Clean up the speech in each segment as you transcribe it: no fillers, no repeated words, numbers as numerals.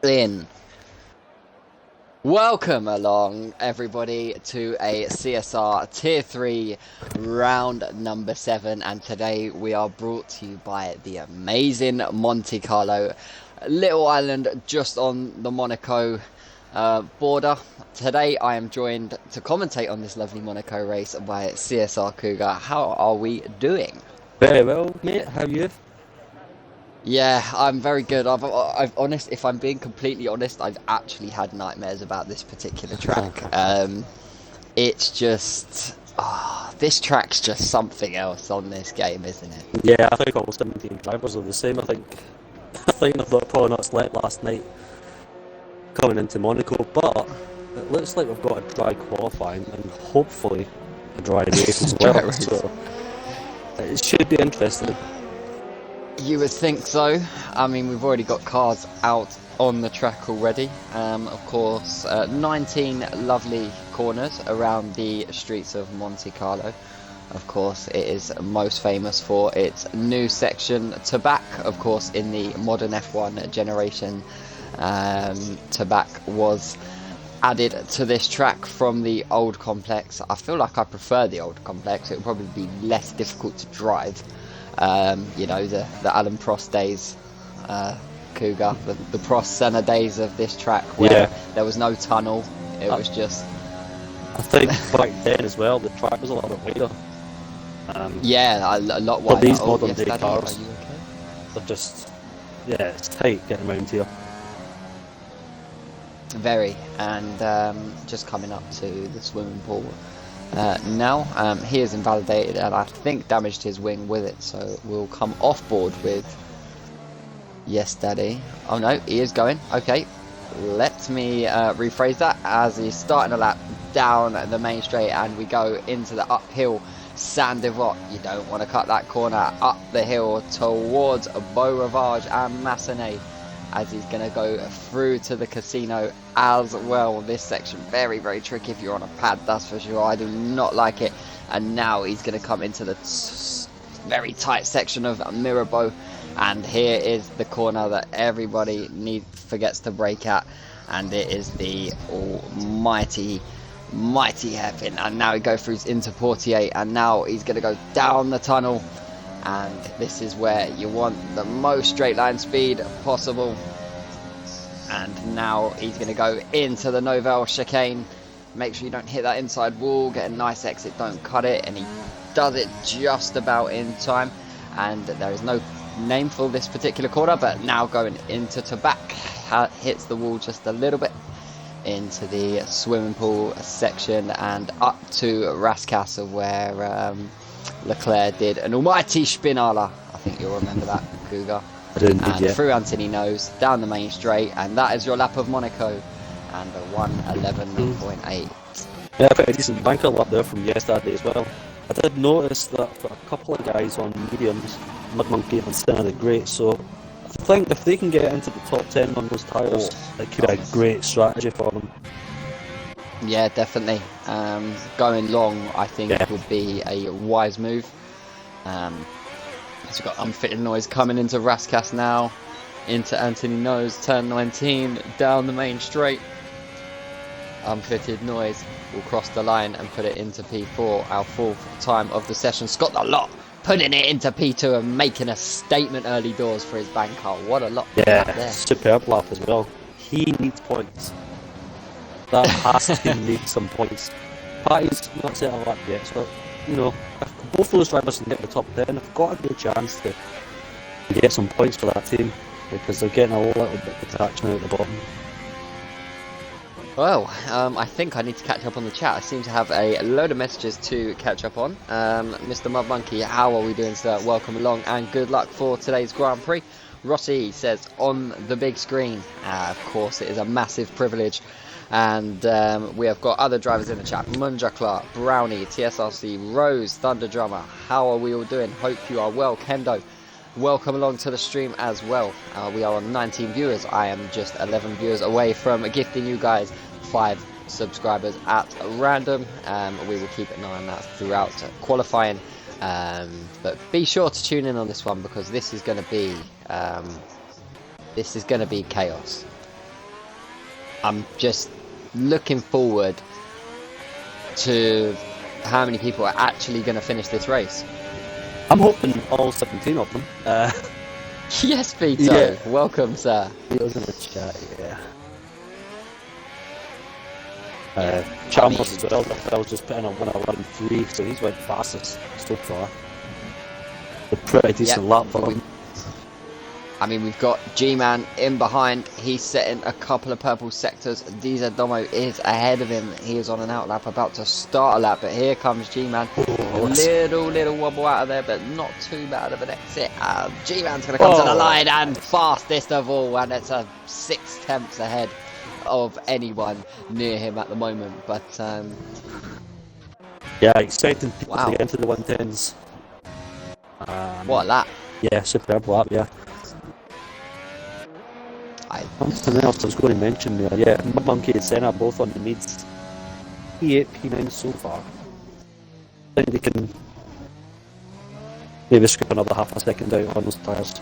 Lane. Welcome along, everybody, to a CSR Tier 3 round number 7, and today we are brought to you by the amazing Monte Carlo, little island just on the Monaco border. Today I am joined to commentate on this lovely Monaco race by CSR Cougar. How are we doing? Very well, mate. How are you? Yeah, I'm very good. I've honest. If I'm being completely honest, I've actually had nightmares about this particular track. It's just, this track's just something else on this game, isn't it? Yeah, I think all 17 drivers are the same. I think they've probably not slept last night coming into Monaco, but it looks like we've got a dry qualifying and hopefully a dry race as well. So it should be interesting. You would think so. I mean, we've already got cars out on the track already. Of course, 19 lovely corners around the streets of Monte Carlo. Of course, it is most famous for its new section Tabac. Of course, in the modern F1 generation, Tabac was added to this track from the old complex. I feel like I prefer the old complex. It would probably be less difficult to drive. You know, the Alan Prost days, Cougar, the Prost Senna days of this track where there was no tunnel. It was just... I think back then as well, the track was a little bit wider. Yeah, a lot wider. But these modern day Daddy, cars, are you okay? they're just, it's tight getting around here. Very, and just coming up to the swimming pool. Now he is invalidated and I think damaged his wing with it, so we'll come off board with yes daddy. Oh no, he is going. Okay, let me rephrase that, as he's starting a lap down the main straight and we go into the uphill Saint Devote. You don't want to cut that corner up the hill towards Beau Rivage and Massenet, as he's going to go through to the casino as well. This section very, very tricky if you're on a pad, that's for sure. I do not like it. And now he's going to come into the very tight section of Mirabeau, and here is the corner that everybody forgets to brake at, and it is the almighty mighty hairpin. And now he goes through into Portier, and now he's going to go down the tunnel. And this is where you want the most straight line speed possible. And now he's going to go into the Novelle chicane. Make sure you don't hit that inside wall. Get a nice exit, don't cut it. And he does it just about in time. And there is no name for this particular corner, but now going into Tabac, hits the wall just a little bit into the swimming pool section and up to Rascasse, where Leclerc did an almighty spinala. I think you'll remember that, Cougar. I didn't, and through Anthony Nose, down the main straight, and that is your lap of Monaco, and a 1:11.8. Yeah, quite a decent banker lap there from yesterday as well. I did notice that for a couple of guys on mediums, Mud Monkey and Senna did great, so I think if they can get into the top 10 on those tyres, it could be a great strategy for them. Yeah, definitely. Going long, I think, would be a wise move. So we've got unfitting noise coming into Rascasse now, into Anthony Nose, turn 19, down the main straight. Unfitted noise will cross the line and put it into P4, our fourth time of the session. Scott the Lot putting it into P2 and making a statement early doors for his bank car. What a lot. Yeah, superb lap as well. He needs points. That has to need some points. Patty's not set a lap yet, so, you know, if both those drivers can get the top 10, they've got a good chance to get some points for that team, because they're getting a little bit detached now at the bottom. Well, I think I need to catch up on the chat. I seem to have a load of messages to catch up on. Mr. Mud Monkey, how are we doing, sir? Welcome along and good luck for today's Grand Prix. Rossi says, on the big screen. Of course, it is a massive privilege. And we have got other drivers in the chat. Munja Clark, Brownie, TSRC, Rose, Thunder Drummer. How are we all doing? Hope you are well. Kendo, welcome along to the stream as well. We are on 19 viewers. I am just 11 viewers away from gifting you guys 5 subscribers at random. We will keep an eye on that throughout qualifying. But be sure to tune in on this one, because this is going to be chaos. I'm just looking forward to how many people are actually going to finish this race. I'm hoping all 17 of them. Yes, Vito. Yeah. Welcome, sir. He was in the chat, yeah. Yeah, Chalmers as well, I was just putting on 1:11.3, so he's went fastest so far. A pretty decent lap for him. I mean, we've got G-Man in behind. He's setting a couple of purple sectors. DZ Domo is ahead of him. He is on an out lap, about to start a lap, but here comes G-Man. A little wobble out of there, but not too bad of an exit. G-Man's going to come to the line, and fastest of all, and it's a 6/10 ahead of anyone near him at the moment. But yeah, exciting people wow, to get into the 110s. what a lap! Yeah, superb lap, yeah. Something else I was going to mention there, yeah, Monkey and Senna both on the mids. P8, P9 so far. I think they can maybe scoop another half a second out on those tyres.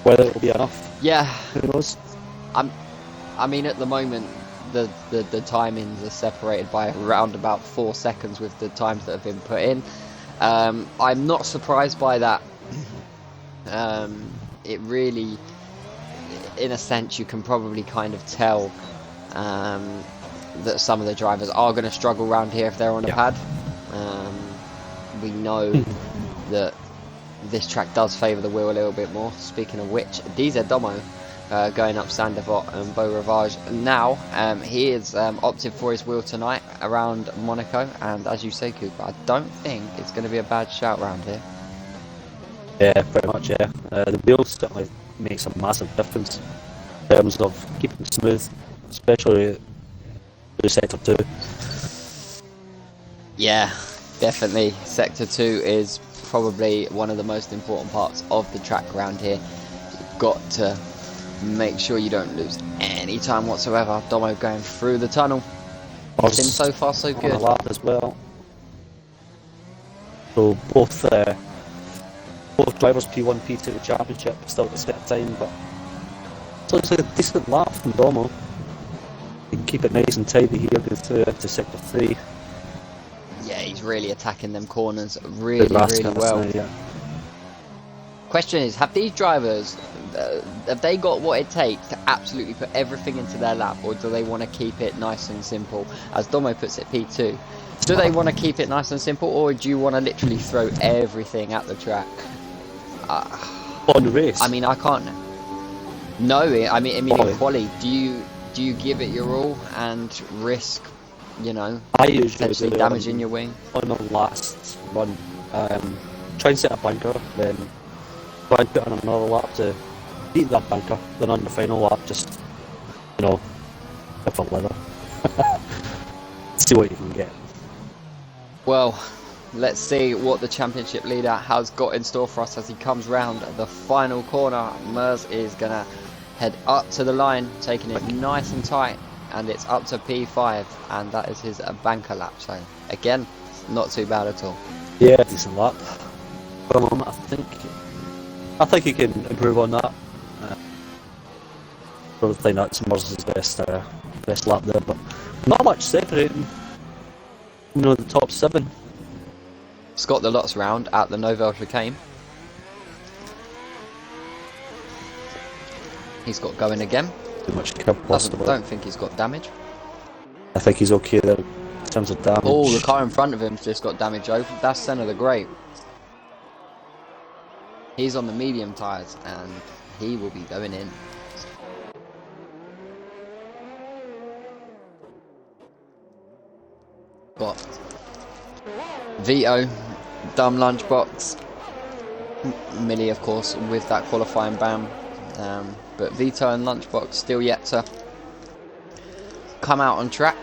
Whether it'll be enough, Yeah, who knows? I mean, at the moment, the timings are separated by around about 4 seconds with the times that have been put in. I'm not surprised by that. It really, in a sense, you can probably kind of tell that some of the drivers are going to struggle around here if they're on a pad. We know that this track does favour the wheel a little bit more. Speaking of which, DZ Domo going up Sandevot and Beau Rivage now. He is opted for his wheel tonight around Monaco, and as you say, Cooper, I don't think it's going to be a bad shout round here. Yeah, pretty much, yeah. The wheels certainly makes a massive difference in terms of keeping it smooth, especially through Sector 2. Yeah, definitely. Sector 2 is probably one of the most important parts of the track around here. You've got to make sure you don't lose any time whatsoever. Domo going through the tunnel. It's been so far so good. On a lap as well. So both drivers P1, P2 championship still at the set time, but so it's a decent lap from Domo. You can keep it nice and tidy here, go through to Sector 3. Yeah, he's really attacking them corners really well. Yeah. Question is, have these drivers, have they got what it takes to absolutely put everything into their lap, or do they want to keep it nice and simple? As Domo puts it, P2. Do they want to keep it nice and simple, or do you want to literally throw everything at the track? On the race? I mean, I can't. No, I mean in quali, do you give it your all and risk, you know, I usually potentially damaging your wing? On the last run, try and set a bunker, then try and put on another lap to beat that bunker, then on the final lap just, you know, go for leather. See what you can get. Well, let's see what the championship leader has got in store for us as he comes round the final corner. Mers is going to head up to the line, taking it nice and tight, and it's up to P5, and that is his banker lap. So, again, not too bad at all. Yeah, decent lap. I think he can improve on that. Probably think that's Mers' best lap there, but not much separating. You know, the top 7. Scott the Lots round at the Nouvelle Chicane. He's got going again. Too much curb possible. Don't think he's got damage. I think he's okay there in terms of damage. Oh, the car in front of him's just got damage over. That's Senna the Great. He's on the medium tyres and he will be going in. Got Vito, dumb lunchbox. Millie, of course, with that qualifying ban. But Vito and Lunchbox still yet to come out on track.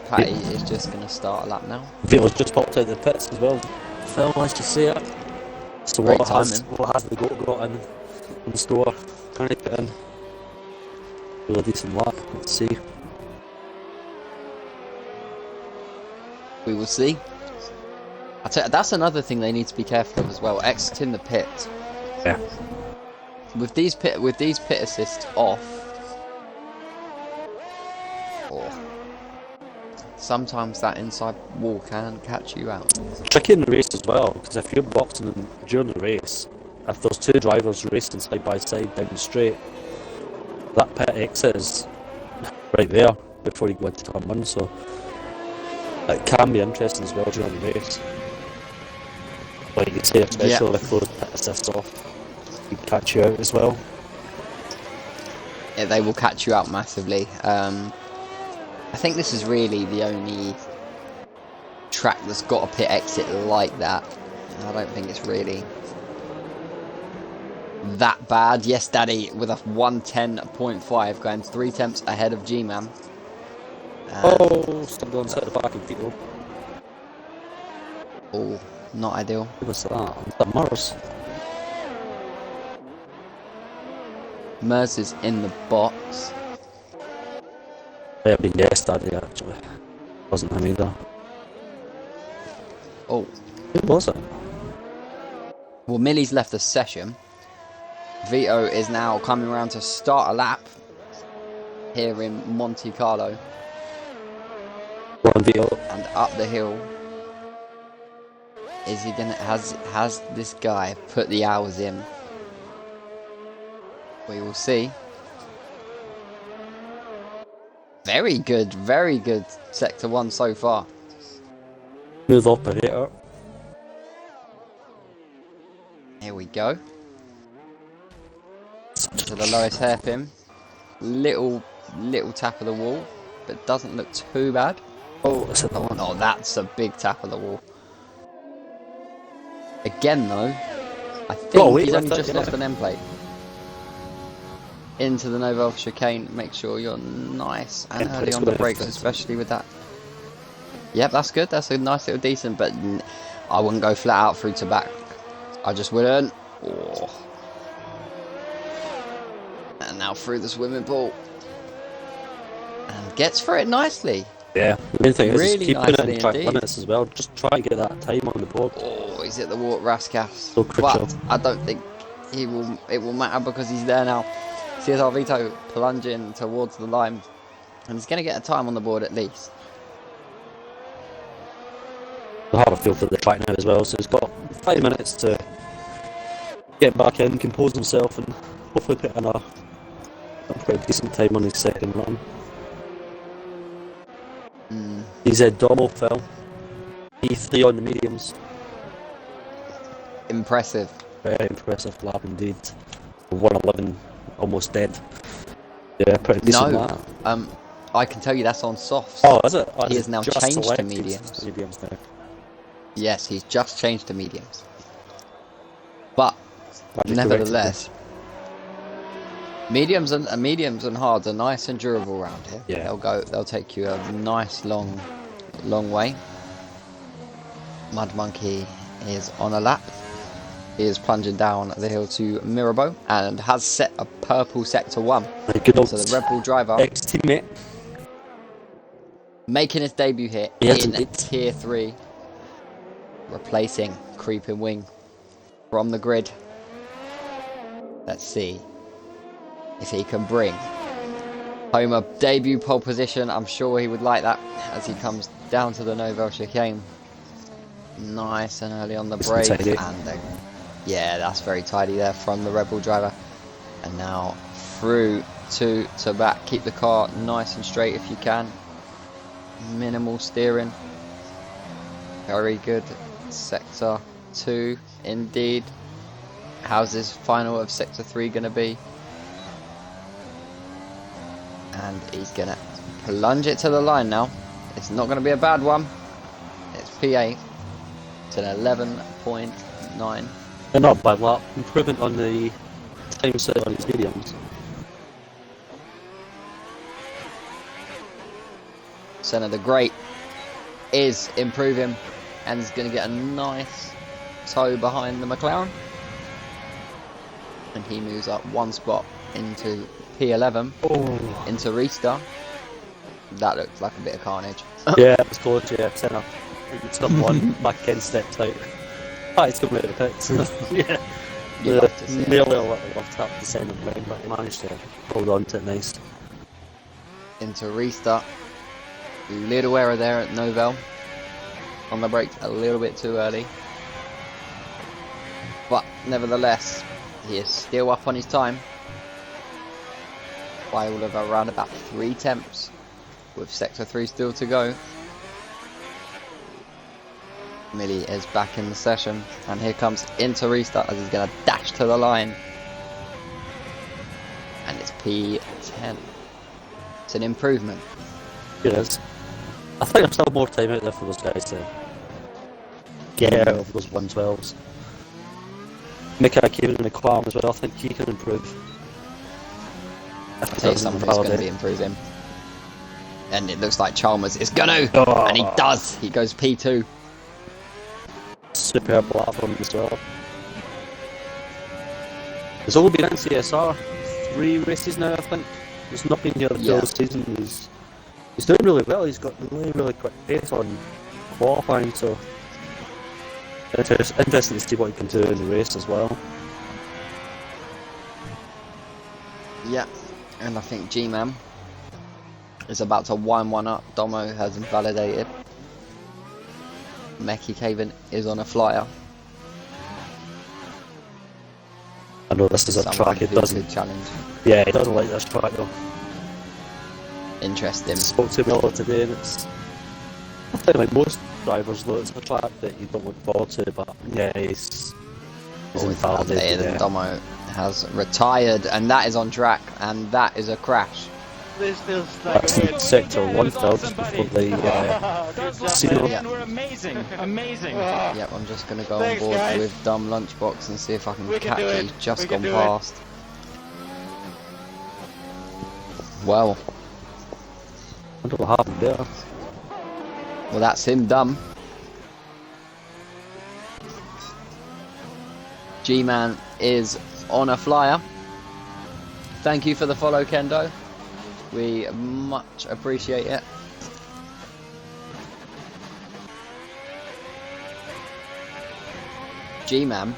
Patty is just going to start a lap now. Vito's just popped out of the pits as well. Phil, nice to see it. So what has the goat got in store? Can he put in? Really decent lap, let's see. We will see. I tell you, that's another thing they need to be careful of as well. Exiting the pit. Yeah. With these pit assists off, sometimes that inside wall can catch you out. Tricky in the race as well, because if you're boxing them during the race, if there's two drivers racing side by side down the straight, that pit exit is right there before you go into turn one, so it can be interesting as well during the race. Like you say, especially if those pit assists off, you catch you out as well. Yeah, they will catch you out massively. I think this is really the only track that's got a pit exit like that. I don't think it's really that bad. Yes, Daddy, with a 110.5, going 3 tenths ahead of G-Man. Still going to set the back and feet up. Oh, not ideal. What's that? That Mars. Mers is in the box. May have been yes, Daddy, actually. Wasn't him either. Oh. Who was it? Well, Millie's left the session. Vito is now coming around to start a lap here in Monte Carlo. One Vito. And up the hill. Is he gonna has this guy put the hours in? We will see. Very good sector 1 so far. Smooth operator. Here we go. To the lowest hairpin. Little tap of the wall, but doesn't look too bad. Oh, that's it, that one. Oh, that's a big tap of the wall. Again though, I think he's only just lost an end plate. Into the Novel chicane, make sure you're nice and early on the brakes, especially with that. Yep, that's good, that's a nice little decent, but I wouldn't go flat out through to back. I just wouldn't. Oh. And now through the swimming pool. And gets for it nicely. Yeah, the main thing Really is keeping it in track indeed. limits as well. Just try and get that time on the board. Oh, he's at the water Raskas. So crucial. But I don't think it will matter because he's there now. CSR Vito plunging towards the line. And he's going to get a time on the board at least. He'll have a feel for the track now as well, so he's got 5 minutes to get back in, compose himself, and hopefully put in a pretty decent time on his second run. He's a Domo Phil. E3 on the mediums. Impressive. Very impressive lap indeed. 111, almost dead. Yeah, pretty decent lap. I can tell you that's on softs. Oh, is it? He has now just changed to selected mediums. Mediums now. Yes, he's just changed to mediums. But Magic nevertheless, mediums and hards are nice and durable around here. Yeah. They'll take you a nice long way. Mud Monkey is on a lap. He is plunging down the hill to Mirabeau and has set a purple sector 1. So the Red Bull driver ex-teammate making his debut here in Tier 3, replacing Creeping Wing from the grid. Let's see if he can bring home a debut pole position. I'm sure he would like that as he comes down to the Novel chicane. Nice and early on the brake, and yeah, that's very tidy there from the Red Bull driver. And now through to back. Keep the car nice and straight if you can. Minimal steering. Very good. Sector 2 indeed. How's this final of Sector 3 going to be? And he's going to plunge it to the line now. It's not going to be a bad one. It's P8. It's an 11.9. They're not a bad lap. Improvement on the time set on his mediums. Senna the Great is improving and is going to get a nice toe behind the McLaren. And he moves up 1 spot into P11, into restart. That looks like a bit of carnage. Yeah, it was close, yeah. Senna. It's not one, back in steps out. It's coming out of the pits. Yeah. You'd like to see it. Nearly a little off tap to send him round, but he managed to hold on to it nice. Into restart. Little error there at Novell. On the brakes a little bit too early. But nevertheless, he is still up on his time. By all of around about 3 tenths. With Sector 3 still to go. Millie is back in the session. And here comes into restart as he's going to dash to the line. And it's P10. It's an improvement. It is. I think there's still more time out there for those guys to get out of those 112s. Mickey came in the car as well. I think he can improve. I'll tell you something who's going to be improving. And it looks like Chalmers is going to. Oh. And he does. He goes P2. Superb platform as well. He's only been in CSR 3 races now, I think. He's not been here the full season. He's doing really well. He's got really quick pace on qualifying, so it's interesting to see what he can do in the race as well. Yeah, and I think G-Man is about to wind one up. Domo has invalidated. Meki Caven is on a flyer. I know this is a track it doesn't challenge. Yeah, he doesn't like this track though. Interesting. Spoke to him earlier today, and I think like most drivers though, it's a track that you don't look forward to, but yeah, he's invalidated. And Domo has retired, and that is on track, and that is a crash. That's in Sector 1 though, just before the seal. Yeah. We're amazing. Yep, I'm just going to go on board with Dumb Lunchbox and see if I can catch it. He's just gone past. Well. I don't know what happened there. Well, that's him done. G-Man is on a flyer. Thank you for the follow, Kendo. We much appreciate it. G-Man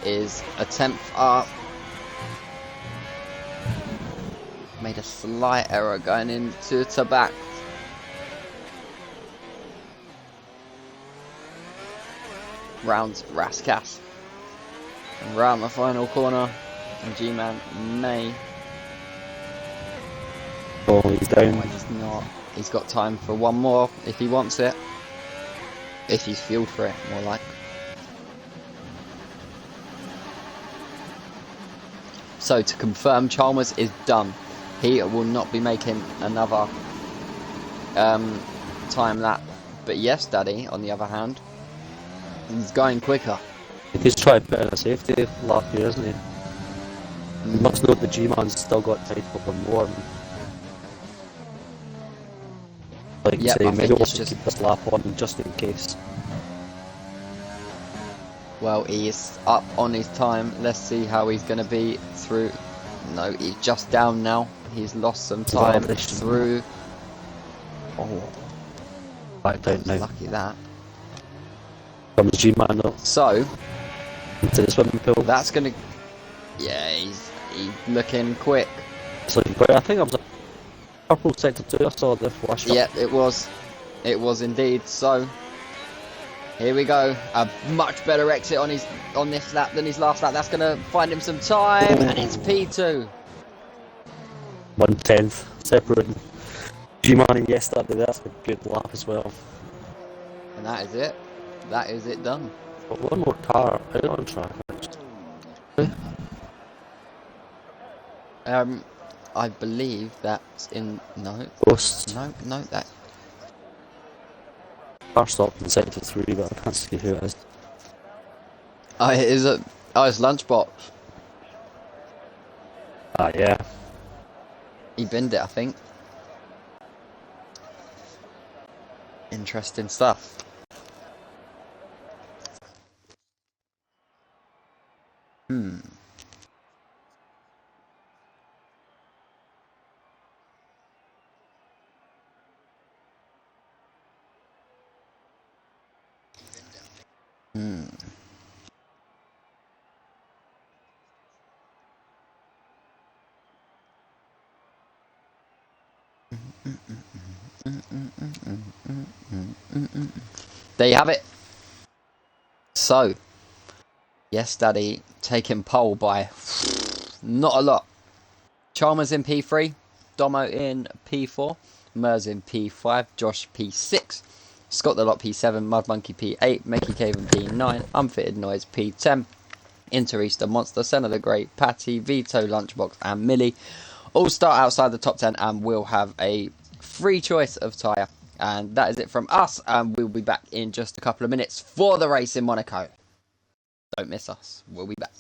is a 10th up. Made a slight error going into Tabac. Round Raskas. And round the final corner. And G-Man may. Oh, he's down. He's not. He's got time for one more if he wants it. If he's fueled for it, more like. So to confirm, Chalmers is done. He will not be making another time lap. But yes, Daddy, on the other hand, he's going quicker. He's trying to put in a safety lap here, isn't he? You must know the G-Man's still got time for one more. Like Yep, say, I maybe think we'll it's just keep this lap on just in case. Well, he is up on his time. Let's see how he's going to be through. No, he's just down now. He's lost some time through. Oh, Back down now. lucky that. Comes G-Man up So into the swimming pool. that's going to. Yeah, he's looking quick. So I think it was a purple sector 2. I saw the flash. Yep, it was. It was indeed. So here we go. A much better exit on this lap than his last lap. That's going to find him some time, and it's P2. 1/10 separating G-Man and yesterday. That's a good lap as well. And that is it. That is it done. But one more car out on track. Actually. I believe that's in Ghosts. no that. Car stopped in sector 3, but I can't see who it is. Oh, is it? Oh, it's Lunchbox. Ah, yeah. He binned it, I think. Interesting stuff. There you have it. So, yes, Daddy, taking pole by not a lot. Chalmers in P3, Domo in P4, Mers in P5, Josh P6, Scott the Lot P7, Mud Monkey P8, Mickey Caven P9, Unfitted Noise P10, Interista Monster, Senna the Great, Patty, Vito, Lunchbox and Millie all start outside the top 10 and will have a free choice of tyre. And that is it from us, and we'll be back in just a couple of minutes for the race in Monaco. Don't miss us, we'll be back.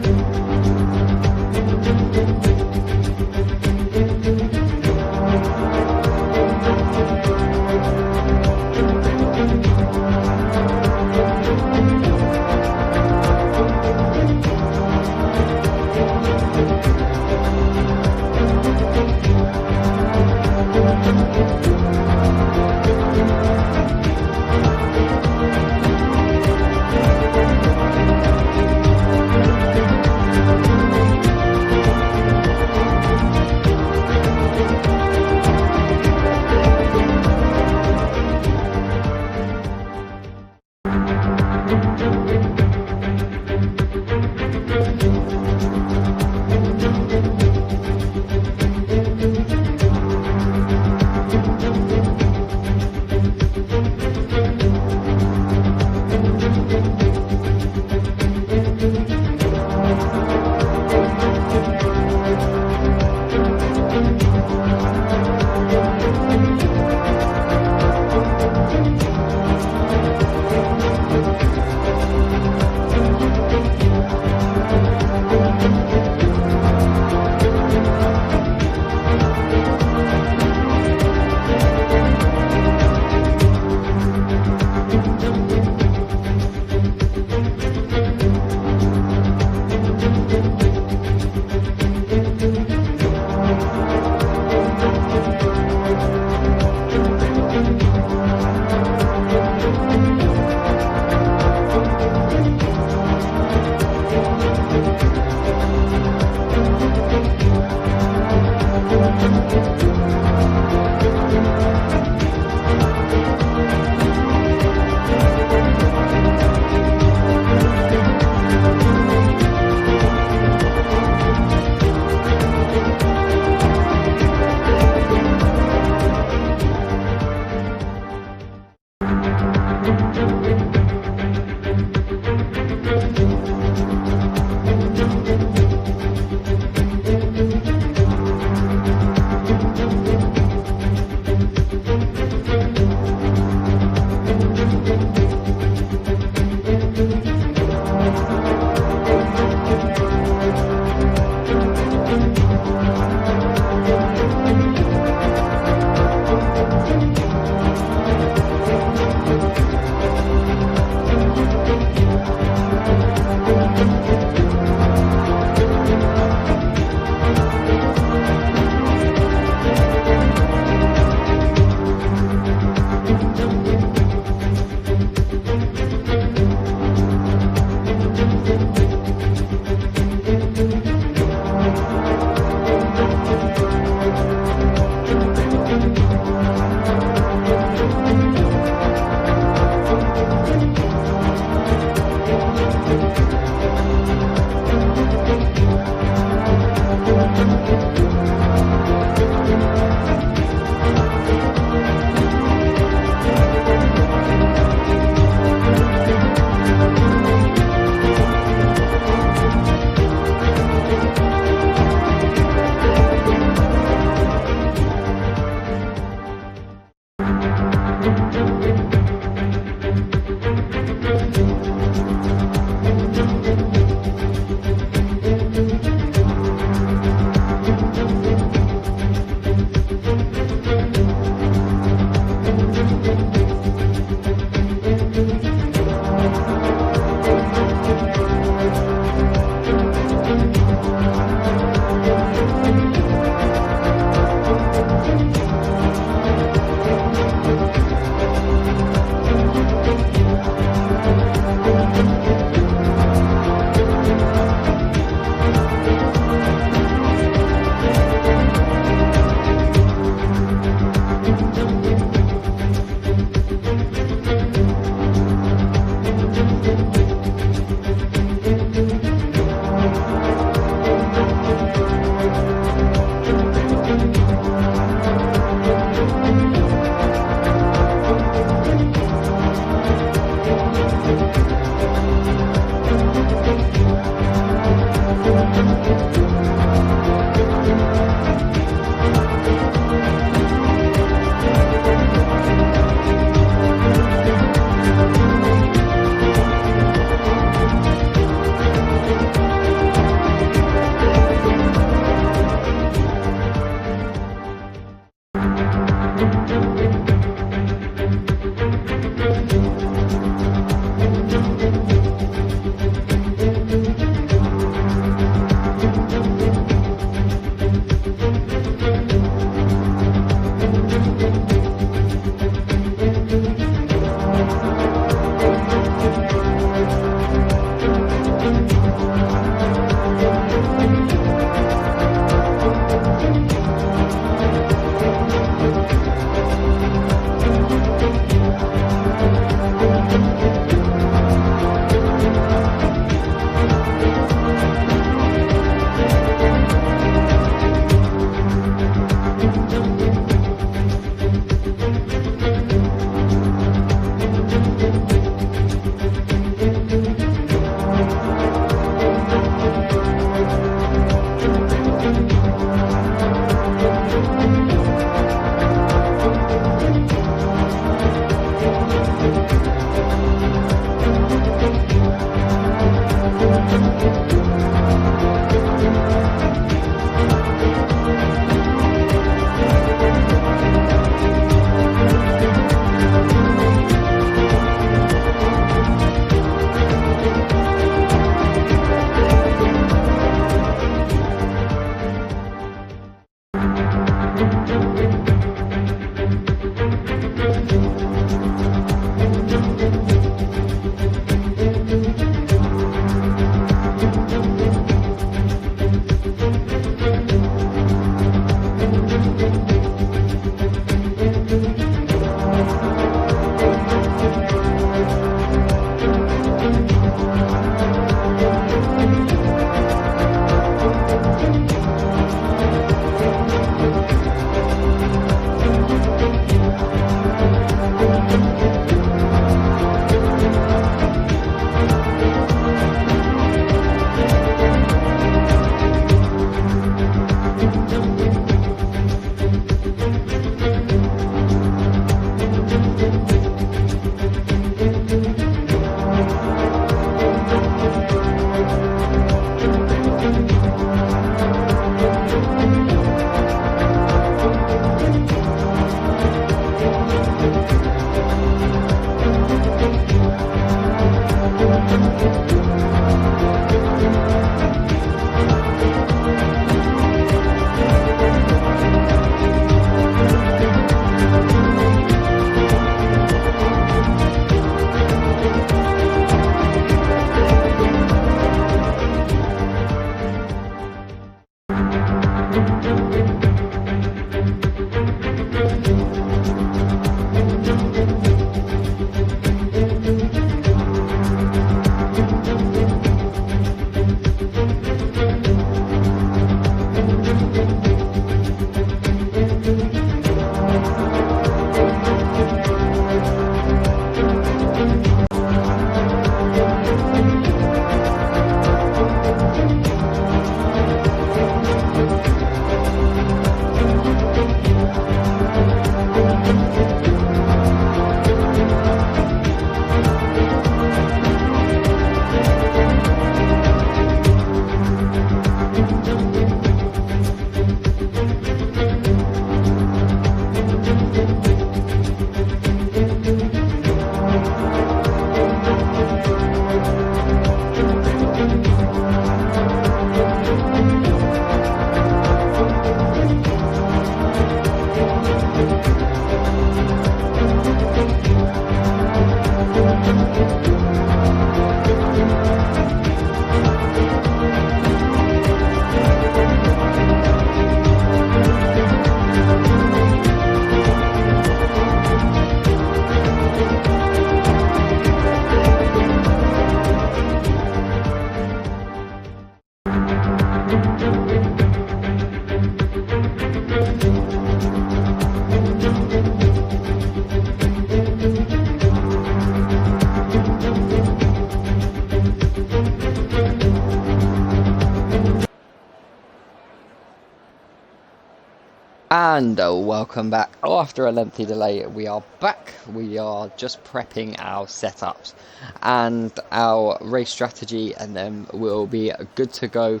And welcome back. After a lengthy delay, we are back. We are just prepping our setups and our race strategy, and then we'll be good to go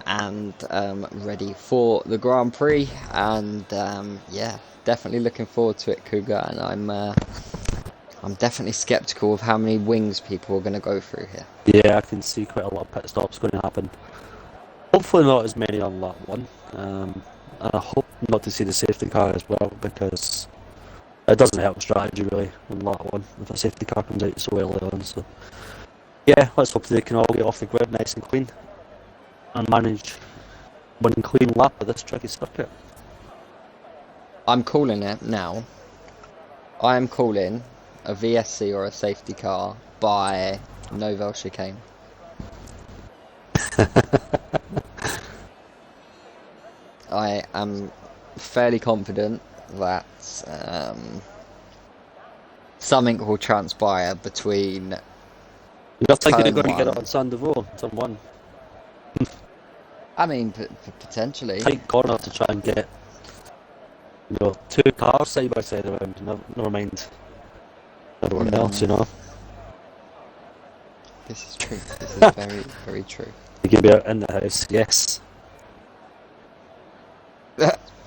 and ready for the Grand Prix. And yeah, definitely looking forward to it, Cougar. And I'm definitely skeptical of how many wings people are going to go through here. Yeah, I can see quite a lot of pit stops going to happen. Hopefully not as many on lap 1. And I hope not to see the safety car as well, because it doesn't help strategy really on lap 1 if a safety car comes out so early on. So yeah, let's hope they can all get off the grid nice and clean and manage one clean lap of this tricky circuit. I'm calling it now. I am calling a VSC or a safety car by Nouvelle Chicane. I am fairly confident that something will transpire between. You're thinking you're going to get it on Sandoval, turn 1. I mean, potentially. Tight corner to try and get, you know, 2 cars side by side around. Never mind everyone else, you know. This is true. This is very, very true. You can be out in the house, yes.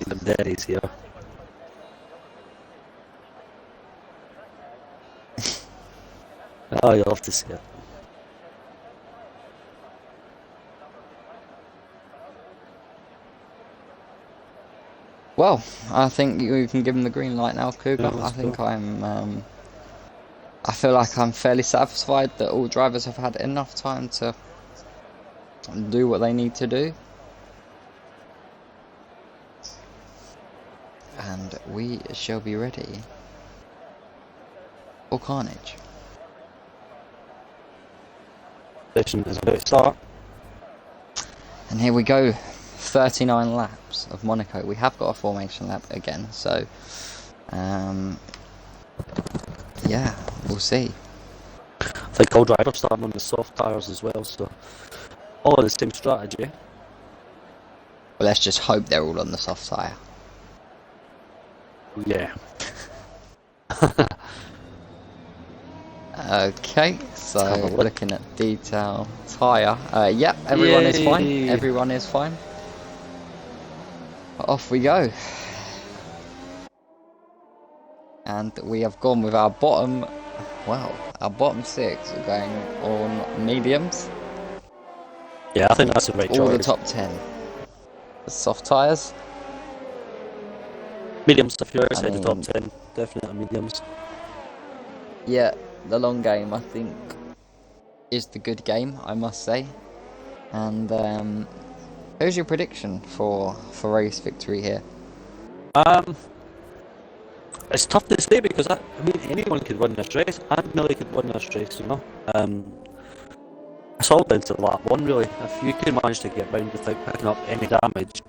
Even Daddy's here. Oh, you'll have to see it. Well, I think you can give him the green light now, Cougar. Yeah, I think cool. I feel like I'm fairly satisfied that all drivers have had enough time to do what they need to do. And we shall be ready for carnage. Session is about to start. And here we go, 39 laps of Monaco. We have got a formation lap again, so yeah, we'll see. I think all drivers starting on the soft tyres as well, so all on the same strategy. Well, let's just hope they're all on the soft tyre. Yeah. Okay, so have a look. looking at detail, tyre. Yep, everyone is fine. Yay. Everyone is fine. Off we go. And we have gone with our bottom Well, our bottom 6 are going on mediums. Yeah, I think that's the right All the choice. top 10. The soft tyres. Mediums, if you're I outside the top mean- 10, definitely mediums. Yeah, the long game, I think, is the good game, I must say. And who's your prediction for race victory here? It's tough to say because I mean anyone could win this race. And Millie could win this race, you know. It's all down to lap 1 really. If you can manage to get round without picking up any damage,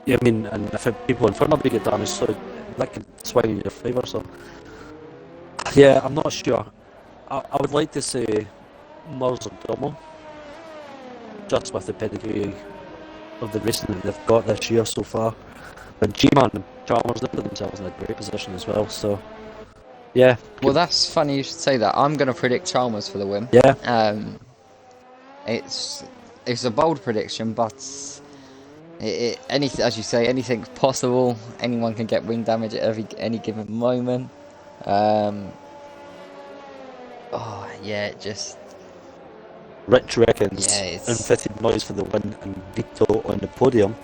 yeah, I mean, and if people in front of you get damaged, so that could swing in your favour. So yeah, I'm not sure. I would like to say Mars or Domo, just with the pedigree of the racing that they've got this year so far. But G-Man and Chalmers, they put themselves in a great position as well, so yeah. Well, that's funny you should say that. I'm going to predict Chalmers for the win. Yeah. It's a bold prediction, but as you say, anything's possible. Anyone can get wing damage at any given moment. Oh yeah, it just Rich reckons Yeah, it's- Unfitted Noise for the win and Vito on the podium.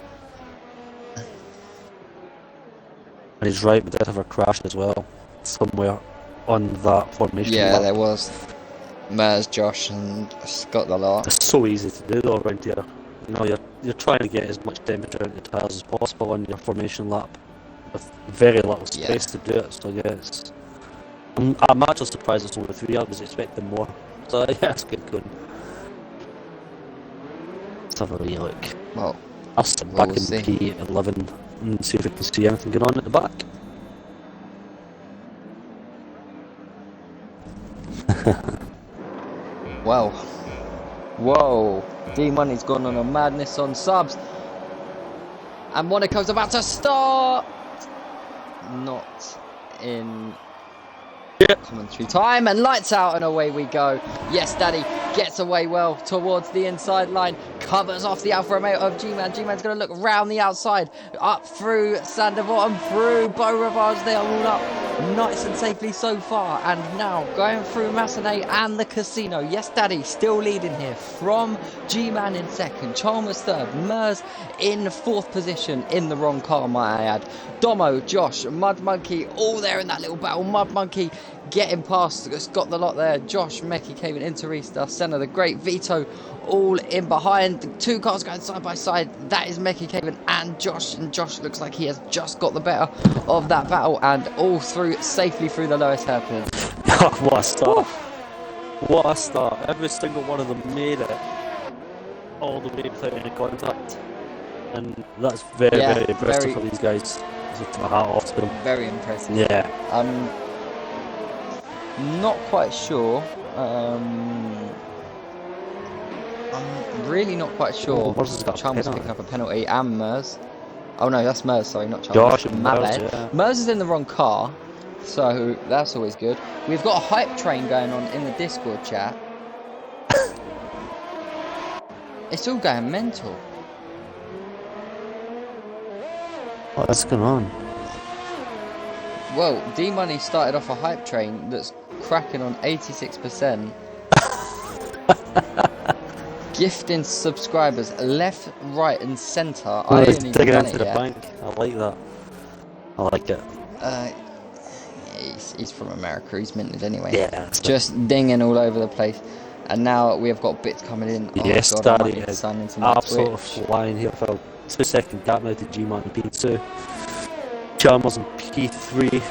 And he's right, we did have a crash as well, somewhere on that formation. yeah, lap. there was Mers, Josh, and Scott the lot. It's so easy to do though around here. You know, you're trying to get as much temperature out of the tyres as possible on your formation lap with very little space to do it. So yeah, I'm actually surprised it's only 3. I was expecting more. So yeah, it's good going. Let's have a wee look. Well, I'll sit Well, back we'll in see. P11 and see if we can see anything going on at the back. well, whoa! D-Money's gone on a madness on subs, and Monaco's about to start. Not in commentary time, and lights out, and away we go. Yes, Daddy gets away well towards the inside line, covers off the Alfa Romeo of G-Man. G-Man's going to look round the outside, up through Sandoval and through Beau Rivage. They are all up nice and safely so far, and now going through Massenet and the Casino. Yes, Daddy still leading here from G-Man in second, Chalmers third, Mers in fourth position in the wrong car, might I add. Domo, Josh, Mud Monkey, all there in that little battle. Mud Monkey getting past Scott the lot there. Josh, Meki came in Interista, Senna the Great, Vito all in behind. The 2 cars going side by side. That is Meki Caven and Josh. And Josh looks like he has just got the better of that battle, and all through safely through the lowest hairpin. What a start! What a start! Every single one of them made it all the way without any contact, and that's very, Yeah, very impressive very- for these guys. So my hat off to them. Very impressive. Yeah. Not quite sure. I'm really not quite sure. Mers has got a Chalmers penalty. picking up a penalty and Mers. Oh no, that's Mers, sorry, not Chalmers. Josh and My Mers, bad. yeah. Mers is in the wrong car, so that's always good. We've got a hype train going on in the Discord chat. It's all going mental. What's going on? Well, D-Money started off a hype train that's cracking on 86%. Gifting subscribers left, right and centre. I Oh, haven't it's even digging done into it the yet. bank. I like that. I like it. He's from America, he's minted anyway. Yeah. That's Just dinging all over the place. And now we have got bits coming in. Yes, oh God, I might Daddy need to is sign into my absolutely Twitch. flying here for a 2-second gap now to G-Man in P2. Chalmers in P3,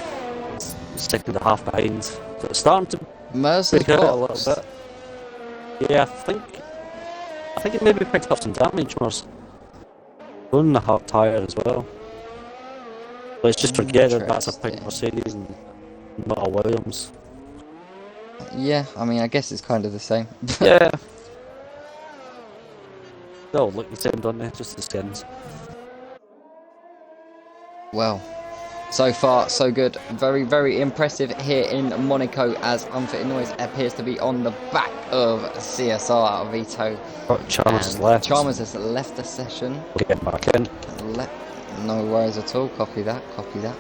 second and a half behind. So it's starting to Mers has break out a little boxed. bit. Yeah, I think it maybe picked up some damage, Mers. On the hot tyre as well. Let's just forget that that's a pink Interesting. Mercedes and not a Williams. Yeah, I mean, I guess it's kind of the same. Yeah. They'll look the same, don't they? Just the skins. Well, so far, so good. Very, very impressive here in Monaco, as Unfitted Noise appears to be on the back of CSR Vito. But Chalmers is And left. Chalmers has left the session. We'll get back in. No worries at all. Copy that. Copy that.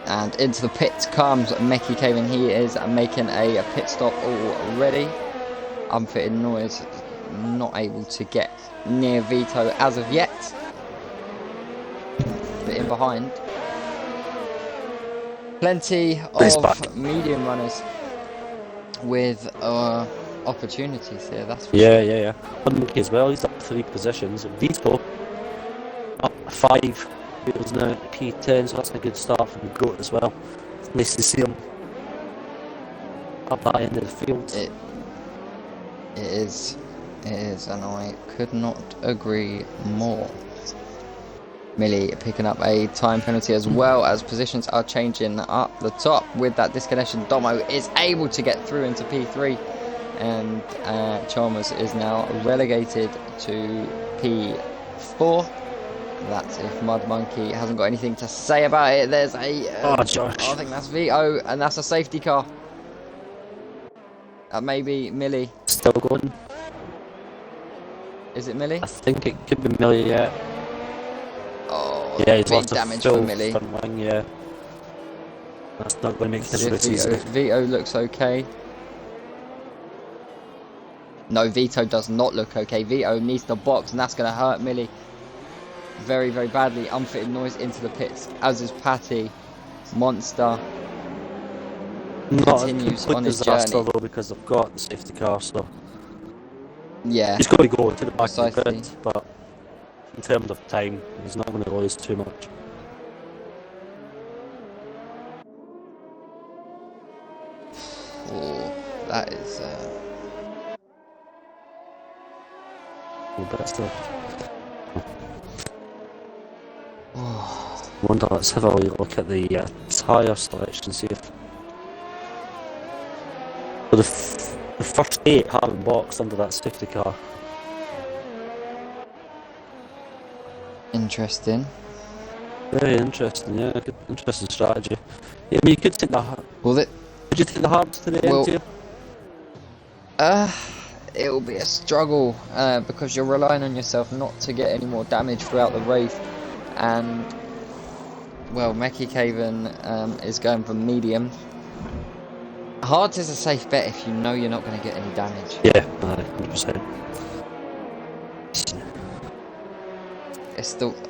And into the pit comes Mickey Caven. He is making a pit stop already. Unfitted noise, not able to get near Vito as of yet. But in behind. Plenty of medium runners with opportunities here, that's for sure. Yeah. And Mickey as well, he's up 3 positions. Vito up 5. Vito's now at P10, so that's a good start from the GOAT as well. It's nice to see him up that end of the field. It is, and I could not agree more. Millie picking up a time penalty as well, as positions are changing up the top. With that disconnection, Domo is able to get through into P3, and Chalmers is now relegated to P4. That's if Mud Monkey hasn't got anything to say about it. There's a Josh. I think that's Vito, and that's a safety car. Maybe Millie. Still going. Is it Millie? I think it could be Millie, yeah. Oh, yeah, he's big lost damage a for Millie. front wing, yeah. That's not going to make it easy. Vito looks okay. No, Vito does not look okay. Vito needs to box, and that's going to hurt Millie very, very badly. Unfitted noise into the pits, as is Patty. Monster continues on his journey. Though, because I've got the safety car, so yeah, he's got to go to the back of the precisely. grid, but in terms of time, he's not going to lose too much. Oh, that is But still, wonder. Let's have a look at the tyre selection. See if well, the first 8 haven't boxed under that safety car. interesting. Very interesting, yeah. Good, interesting strategy. Yeah, I mean, you could take the. Well, Would you take the hard to the end here? It will be a struggle because you're relying on yourself not to get any more damage throughout the race, and well, Mickey Caven is going for medium. Hard is a safe bet if you know you're not going to get any damage. Yeah, 100%.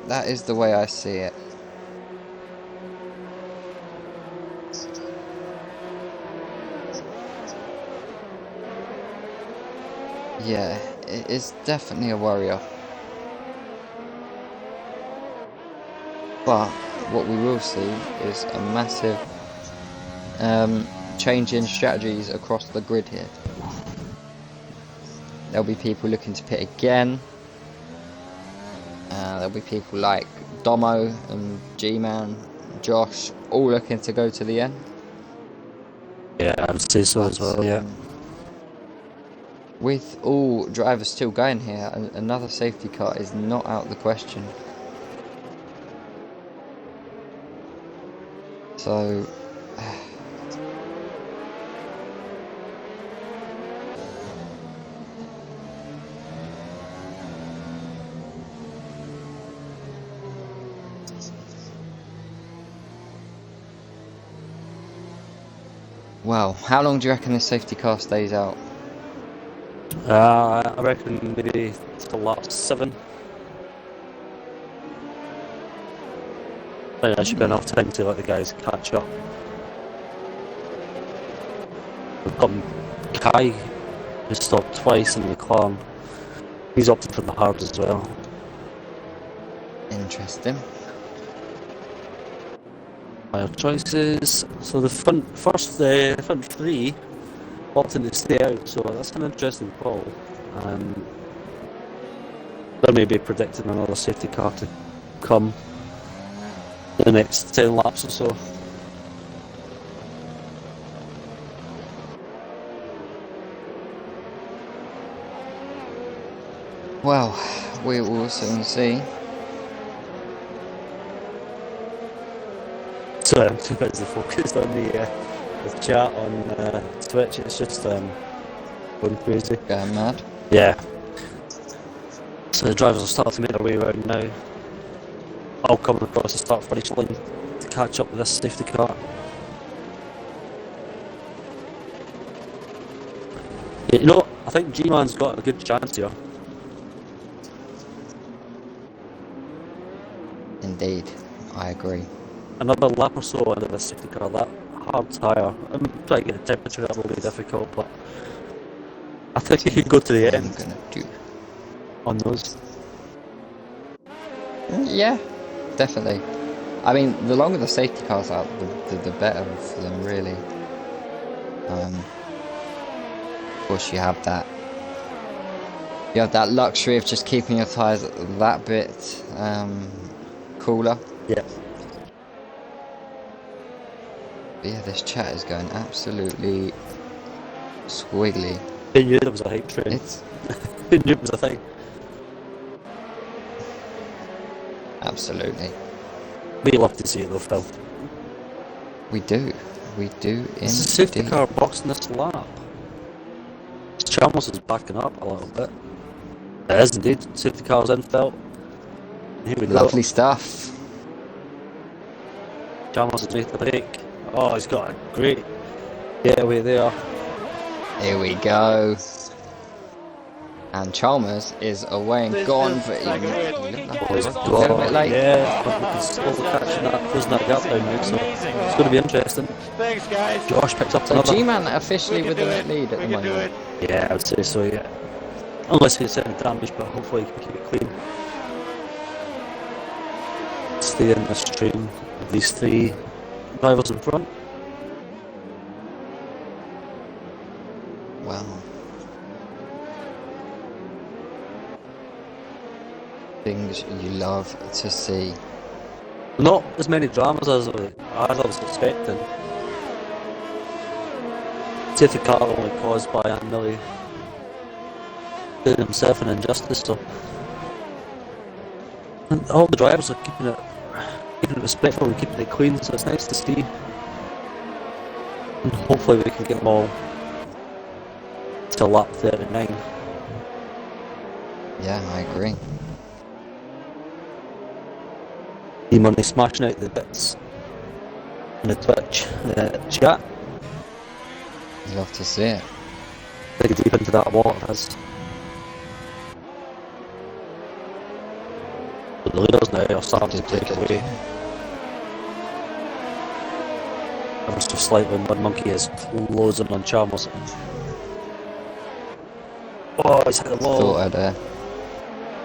That is the way I see it. Yeah, it is definitely a worrier. But what we will see is a massive change in strategies across the grid here. There'll be people looking to pit again. There'll be people like Domo and G-Man, Josh, all looking to go to the end. Yeah, I would say so as well, yeah. With all drivers still going here, another safety car is not out of the question. So well, how long do you reckon this safety car stays out? I reckon maybe till lap 7. I think that should be enough time to let the guys catch up. We've got Kai, who stopped twice in the McLaren. He's opted for the hard as well. Interesting. Our choices. So the front 3 opting to stay out, so that's an interesting call. They may be predicting another safety car to come in the next 10 laps or so. Well, we will soon see. So I'm too busy focused on the chat on Twitch. It's just going crazy. Going mad. Yeah. So the drivers will start to make their way around now. I'll come across the start finish line to catch up with this safety car. Yeah, you know, I think G-Man's got a good chance here. Indeed, I agree. Another lap or so under the safety car, that hard tyre. I'm trying to get the temperature up, will be difficult, but I think he could go to the I'm end gonna do. on those. Yeah, definitely. I mean, the longer the safety car's out, the better for them, really. Of course, you have that luxury of just keeping your tyres that bit cooler. Yeah. But yeah, this chat is going absolutely squiggly. Who knew there was a hype train? Who knew it was a thing? Absolutely. We love to see it though, Phil. We do indeed. Is the safety car boxing this lap? Chalmers is backing up a little bit. It is indeed. Safety car's in, Phil. Here we go. Lovely stuff. Chalmers has made the break. Oh, he's got a great getaway there. Here we go. And Chalmers is away and gone, but he looked like he was a little bit late. Yeah, but he's slowly catching that, closing that gap down now, so it's going to be interesting. Thanks, guys. Josh picks up So another. G-Man officially with the lead at the moment. Yeah, I would say so, yeah. Unless he's any damage, but hopefully he can keep it clean. Stay in the stream of these three drivers in front. Wow. Things you love to see. Not as many dramas as I was expecting. Safety car only caused by Anne doing himself an injustice, so and all the drivers are keeping it respectful and keeping it clean, so it's nice to see. And hopefully we can get them all to lap 39. Yeah, I agree. E-Money smashing out the bits in the Twitch chat. You love to see it. Dig deep into that water as the leaders now are starting to break away. Ever so slightly, Mud Monkey is closing on Chalmers. Oh, he's hit the wall. Thought I'd,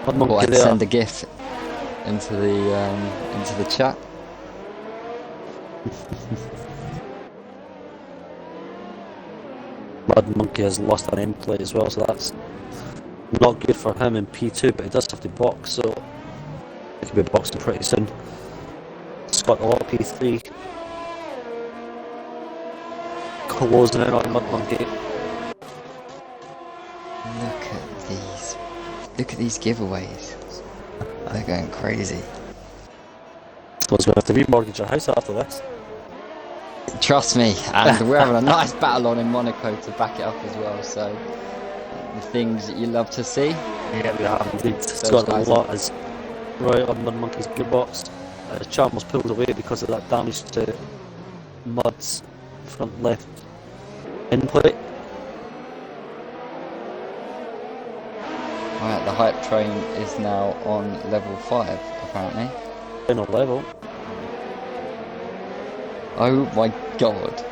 Mud Monkey thought I'd there. send a gif into the chat. Mud Monkey has lost an end play as well, so that's not good for him in P2, but he does have to box, so he could be boxing pretty soon. Scott a lot of P3. Closing in on Mud Monkey. Look at these giveaways. They're going crazy. Someone's going to have to remortgage your house after this. Trust me, and we're having a nice battle on in Monaco to back it up as well, so the things that you love to see. Yeah, we have indeed. Scott a lot is right on Mud Monkey's gearbox. Chalmers pulled away because of that damage to Mud's front left end plate. Right, the hype train is now on level 5, apparently. Final level. Oh my god.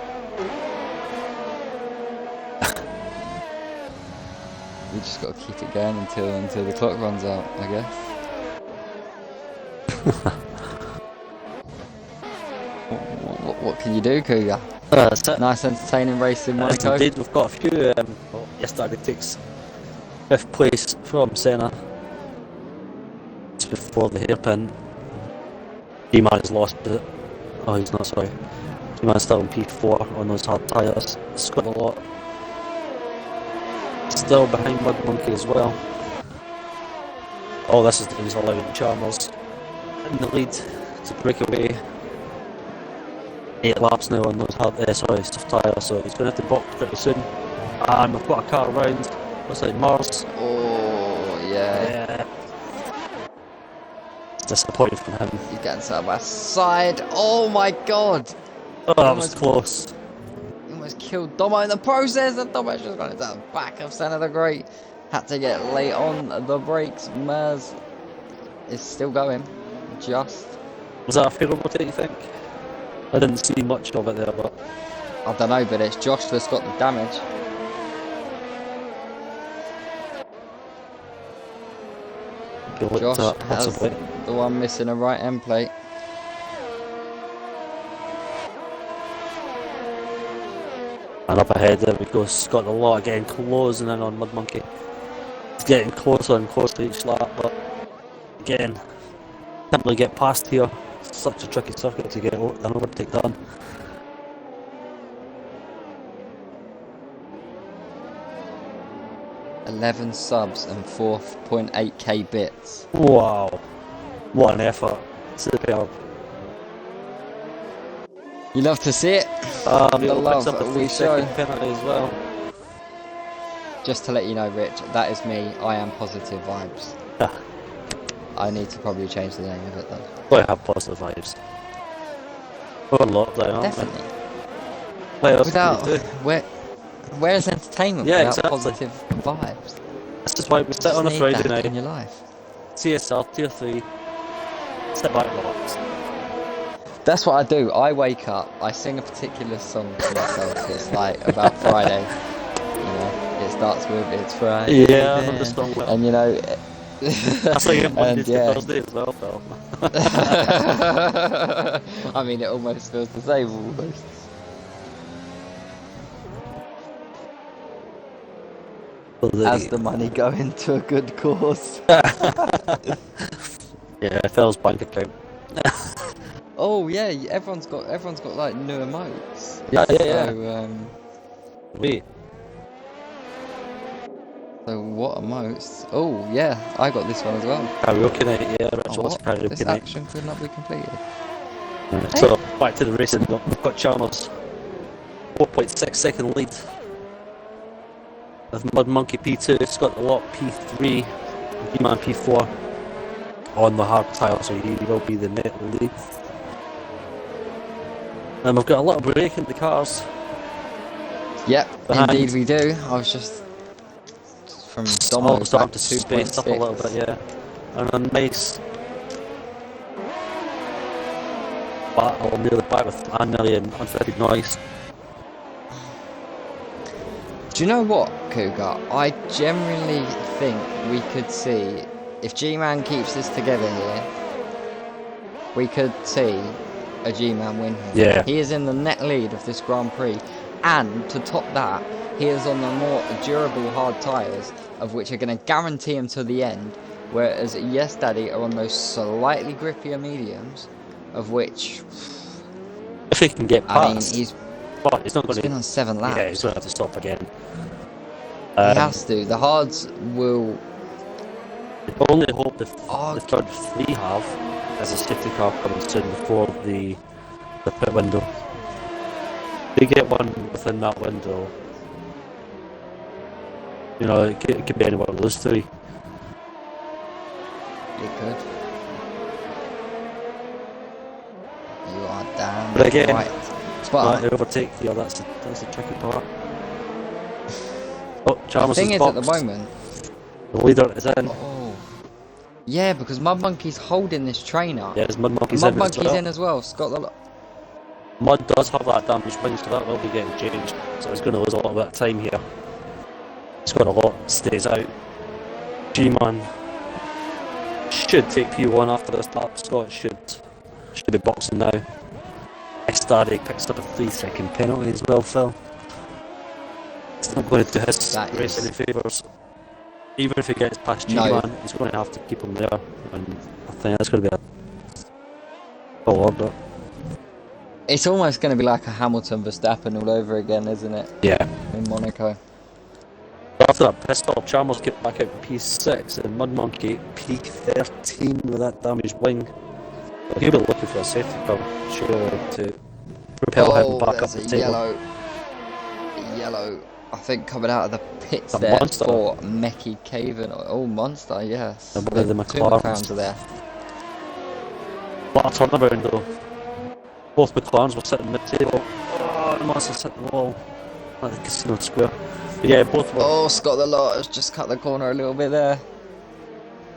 We just got to keep it going until the clock runs out, I guess. What can you do, Cougar? That's it. Nice entertaining race in Monaco. Indeed, we've got a few. Yesterday takes 5th place from Senna. It's before the hairpin. D-Man has lost it. Oh, he's not, sorry. D-Man's still in P4 on those hard tyres. Scott a lot. Still behind Mud Monkey as well. Oh, this is he's allowing Chalmers in the lead to break away. 8 laps now on those hard, soft tyres, so he's going to have to box pretty soon. And we've got a car around. Looks like Mars. Oh, yeah. disappointed from him. He's getting set by side. Oh my god! Oh, that was close. He almost killed Domo in the process, and Domo's just gone into the back of Senna the Great. Had to get late on the brakes. Mers is still going. Just. Was that a fair overtake, you think? I didn't see much of it there, but... I don't know, but it's Josh that's got the damage. Josh has the one missing a right end plate. And up ahead there we go, Scott the Lot getting closing in on Mud Monkey. It's getting closer and closer to each lap, but again, can't really get past here. It's such a tricky circuit to get an overtake done. $11 subs and 4.8k bits. Wow, what an effort. Superb. You love to see it. The love up the we 3-second show. penalty as well. Just to let you know, Rich, that is me. I am positive vibes. I need to probably change the name of it though. Well, I have positive vibes. We're on lockdown, aren't Definitely. we? What else Without can we do? where's entertainment Yeah, without exactly. positive vibes? This is why we sit Just on a need Friday that night, in your life. CSR Tier 3, sit back, relax. That's what I do. I wake up, I sing a particular song to myself. It's like about Friday. You know, it starts with "It's Friday." Yeah, I know the song well. And you know, That's like it Monday to yeah. Thursday as well, Phil. I mean, it almost feels the same almost. As the money go into a good cause. Yeah, Phil's bank account. Oh yeah, everyone's got like new emotes. Yeah. So Wait. so what emotes? Oh yeah, I got this one as well. Karaoke night, yeah, Rich Oh, wants what? karaoke This night. action could not be completed. So, back to the racing, we've got Chalmers. 4.6 second lead. With Mud Monkey P2, Scott the Lot P3, D-Man P4 on the hard tyre, so he will be the net lead. And we've got a little break in the cars. Yep, Behind. indeed we do. I was just from All Domo starting back to to space up a little bit, yeah. And a nice battle near the back with Annelie and Unfettered Noise. Do you know what, Cougar? I genuinely think we could see, if G-Man keeps this together here, we could see a G-Man win here. Yeah. He is in the net lead of this Grand Prix, and to top that, he is on the more durable hard tyres, of which are going to guarantee him to the end, whereas Yes Daddy are on those slightly grippier mediums, of which, If he can get I mean, past, he's but he's not going been to. on 7 laps. Yeah, he's going to have to stop again. He has to. The hards will. I only hope the Oh, third we have as a safety car comes in before the pit window. They get one within that window. You know, it could be anyone of those three. You could. You are damn But again, right. But the overtake here, that's the tricky part. Oh, the Chalmers thing is is, at the boxed. moment, The leader is in. oh, yeah, because Mud Monkey's holding this trainer. Yeah, there's Mud Monkey's Mud in Monkey's as well. in as well. Scott the. Mud does have that damage wing, so that will be getting changed. So he's going to lose a little bit of time here. He's got a lot, stays out. G-Man should take P1 after this lap. Scott should be boxing now. Static picks up a 3-second penalty as well, Phil. It's not going to do his That race is- any favours. Even if he gets past No. G-Man, he's going to have to keep him there. And I think that's going to be a full order. It's almost going to be like a Hamilton Verstappen all over again, isn't it? Yeah. In Monaco. After that pit stop, Chalmers get back out P6 and Mud Monkey P13 with that damaged wing. He'll be looking for a safety car, surely, to propel him back up there's the a table. yellow. I think coming out of the pits A there monster. for Meki Caven. Oh, monster, yes. And one of the Two McLarens. McLarens are there. What a turnaround though. Both McLarens were sitting mid-table. Oh, it must have hit the wall at the Casino Square. But yeah, both were. Oh, Scott the Lot has just cut the corner a little bit there.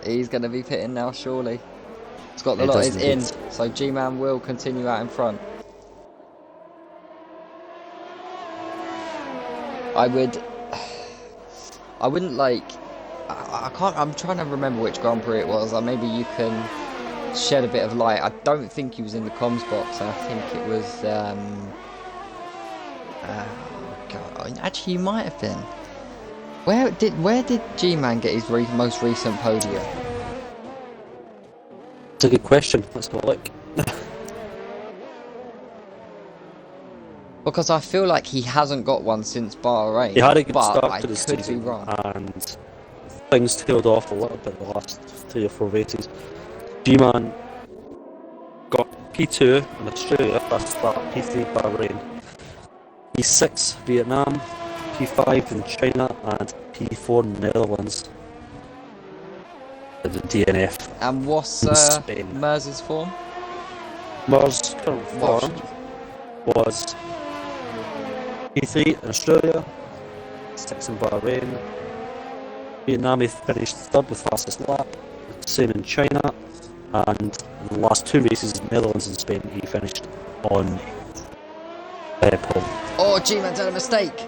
He's going to be pitting now, surely. Scott the It Lot does is in, indeed. so G-Man will continue out in front. I wouldn't like. I can't. I'm trying to remember which Grand Prix it was. Maybe you can shed a bit of light. I don't think he was in the comms box. I think it was. God, actually, he might have been. Where did G-Man get his most recent podium? It's a good question. Let's go look. Because I feel like he hasn't got one since Bahrain. He had a good but start I to the could season, be wrong. and things tailed off a little bit the last 3 or 4 races. G-Man got P2 in Australia, first start, P3 Bahrain, P6 Vietnam, P5 in China, and P4 Netherlands. The DNF. And what's Spain. Mers's form? Mars' current form was P3 in Australia, 6 in Bahrain. Vietnam he finished 3rd with fastest lap, same in China, and in the last 2 races in Netherlands and Spain he finished on pole. Oh, G-Man's had a mistake.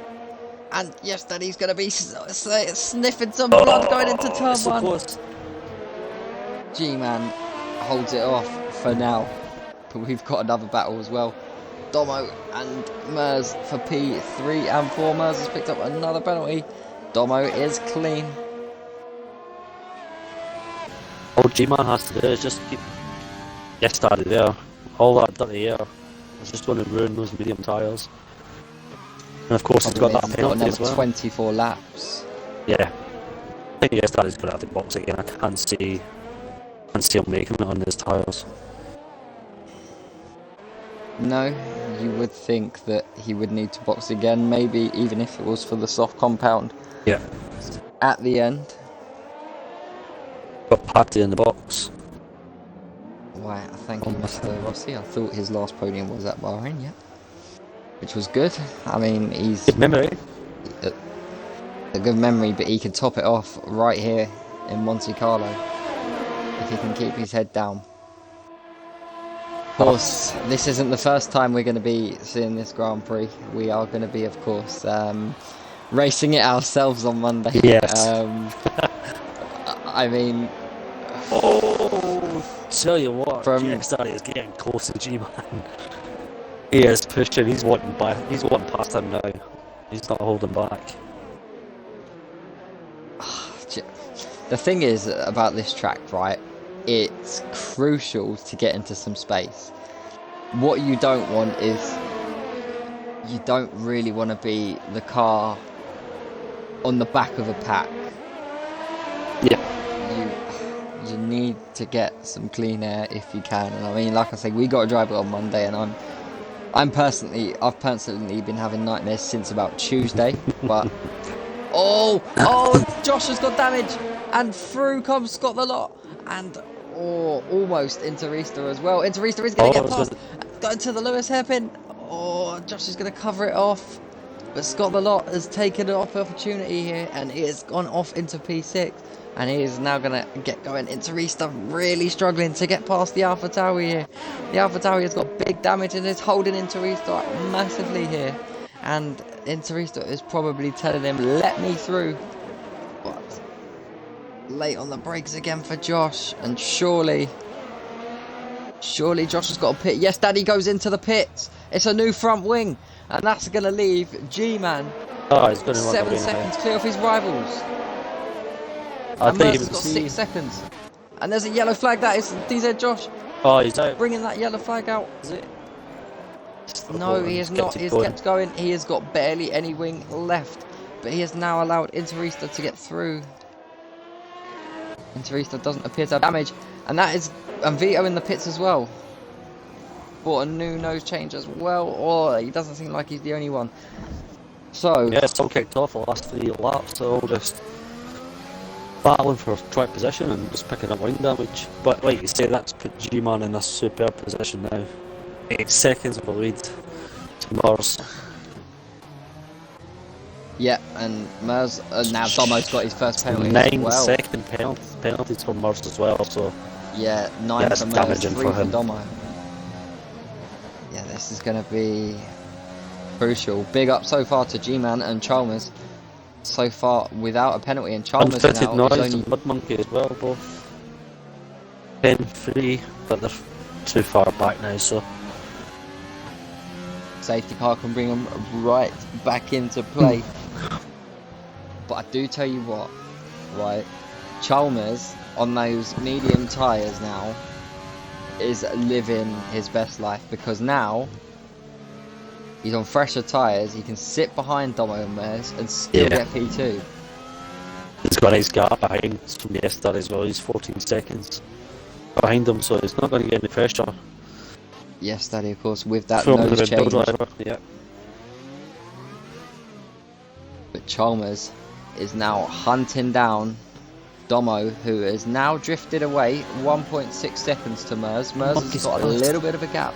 And yes, then he's going to be sniffing some blood going into turn so 1. close. G-Man holds it off for now. But we've got another battle as well. Domo and Mers for P3 and 4. Mers has picked up another penalty. Domo is clean. All G-Man has to do is just keep started there. All that dirty air is just going to ruin those medium tyres. And of course, he's got that penalty as well. 24 laps. Yeah, I think Yestard's going to have to box again. I can't see him making it on his tyres. No, you would think that he would need to box again, maybe even if it was for the soft compound. Yeah. At the end. Got Patty in the box. Wow, thank you, Mr. Rossi. I thought his last podium was at Bahrain, yeah. Which was good. I mean, he's Good memory. a good memory, but he can top it off right here in Monte Carlo if he can keep his head down. Of course, this isn't the first time we're going to be seeing this Grand Prix. We are going to be, of course, racing it ourselves on Monday. Yes. I mean... Oh, tell you what, Yestard is getting close to G-Man. He is pushing, he's wanting past him now. He's not holding back. The thing is about this track, right? It's crucial to get into some space. What you don't want is you don't really want to be the car on the back of a pack. Yeah. You need to get some clean air if you can. And I mean, like I say, we got to drive it on Monday, and I've personally been having nightmares since about Tuesday. But oh, Josh has got damage, and through comes Scott the Lot, and almost into Riester as well. Into Riester is going to get past, going to the Lewis hairpin. Oh, Josh is going to cover it off, but Scott the Lot has taken an opportunity here, and he has gone off into P6. And he is now going to get going. Into Riester really struggling to get past the Alpha Tauri here. The Alpha Tauri has got big damage and is holding Into Riester up massively here. And Into Riester is probably telling him, let me through. But late on the brakes again for Josh. And surely Josh has got a pit. Yes, Daddy goes into the pits. It's a new front wing. And that's going to leave G-Man 7 seconds clear of his rivals. And Mercer's got 6 seconds. And there's a yellow flag. That is DZ Josh. Oh, he's out. Bringing that yellow flag out. Is it? No, he is not. He's kept going. He has got barely any wing left. But he has now allowed Into Riester to get through. Into Riester doesn't appear to have damage. And that is... And Vito in the pits as well. Bought a new nose change as well. Oh, he doesn't seem like he's the only one. So... Yeah, it's all kicked off the last 3 laps. So just... battling for track position and just picking up wing damage. But like you say, that's put G-Man in a superb position now. 8 seconds of a lead to Mars. Yeah, and Mers now Domo's got his first penalty as 9-second well. penalties for Mars as well. So Yeah, 9 that's for Mers, damaging 3 for for him. Domo. Yeah, this is going to be crucial. Big up so far to G-Man and Chalmers. So far without a penalty, and Chalmers Unfitted now is Noise only and Mud Monkey as well, both 10-3, but they're too far back now, so safety car can bring them right back into play. But I do tell you what, right, Chalmers on those medium tyres now is living his best life, because now he's on fresher tyres, he can sit behind Domo and Mers and still get P2. he's got a nice gap behind from yesterday as well. He's 14 seconds behind him, so he's not going to get any pressure Yes, Daddy, of course, with that from nose the change. driver. Yeah. But Chalmers is now hunting down Domo, who has now drifted away 1.6 seconds to Mers. Mers has got a little bit of a gap.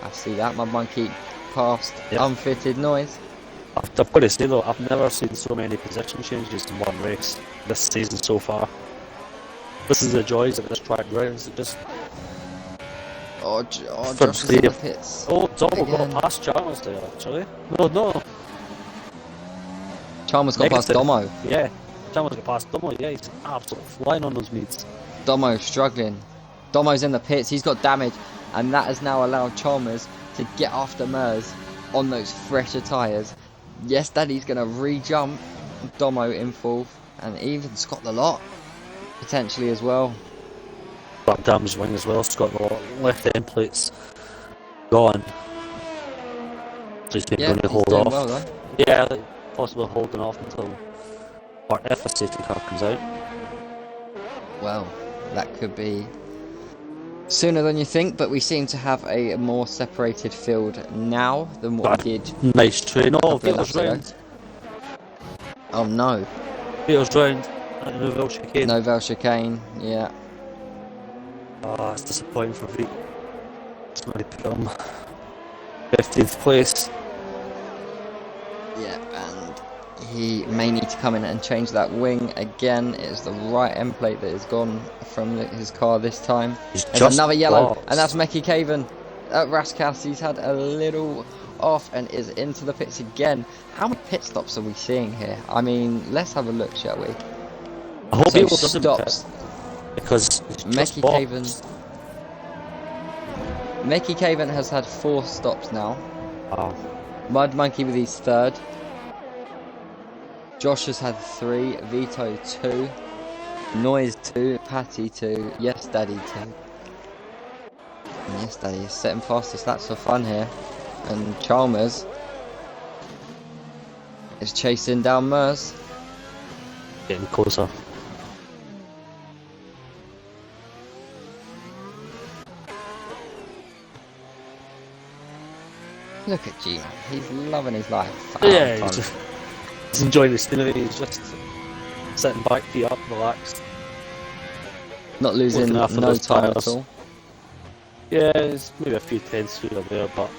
I see that, my monkey passed Unfitted Noise. I've got to say though, I've never seen so many position changes in one race this season so far. This is the joys of this track, right? It's just Josh is in the pits. Oh, Domo got past Chalmers there actually. No. Chalmers got past Domo. Yeah, Chalmers got past Domo. Yeah, he's absolutely flying on those meets. Domo struggling. Domo's in the pits. He's got damage, and that has now allowed Chalmers to get after Mers on those fresher tyres. Yes, Daddy's going to re-jump Domo in fourth, and even Scott the Lot potentially as well. Got damaged wing as well. Scott the Lot left end plates gone. So he's maybe going to hold off. Well, though. Yeah, possibly holding off until, or if a safety car comes out. Well, that could be sooner than you think, but we seem to have a more separated field now than what we did. Nice train. Oh, Peter's round. Oh no. Peter's round at Nouvelle Chicane. Nouvelle Chicane, yeah. Oh, it's disappointing for Vic. It's going to put him 15th place. Yeah, and he may need to come in and change that wing again. It is the right end plate that is gone from his car this time. There's another yellow, and that's Meki Caven. Raskas, he's had a little off and is into the pits again. How many pit stops are we seeing here? I mean, let's have a look, shall we? I hope he doesn't stops. Because Meki Caven has had 4 stops now. Wow. Mud Monkey with his 3rd. Josh has had 3. Vito 2. Noise 2. Patty 2. Yes Daddy 2. And Yes Daddy is setting fastest. That's for fun here. And Chalmers is chasing down Mers. Getting closer. Look at G, man. He's loving his life. Yeah, he's enjoying the scenery. He's just sitting back, feet up, relaxed. Not losing no time at all. Yeah, there's maybe a few tenths here or there, but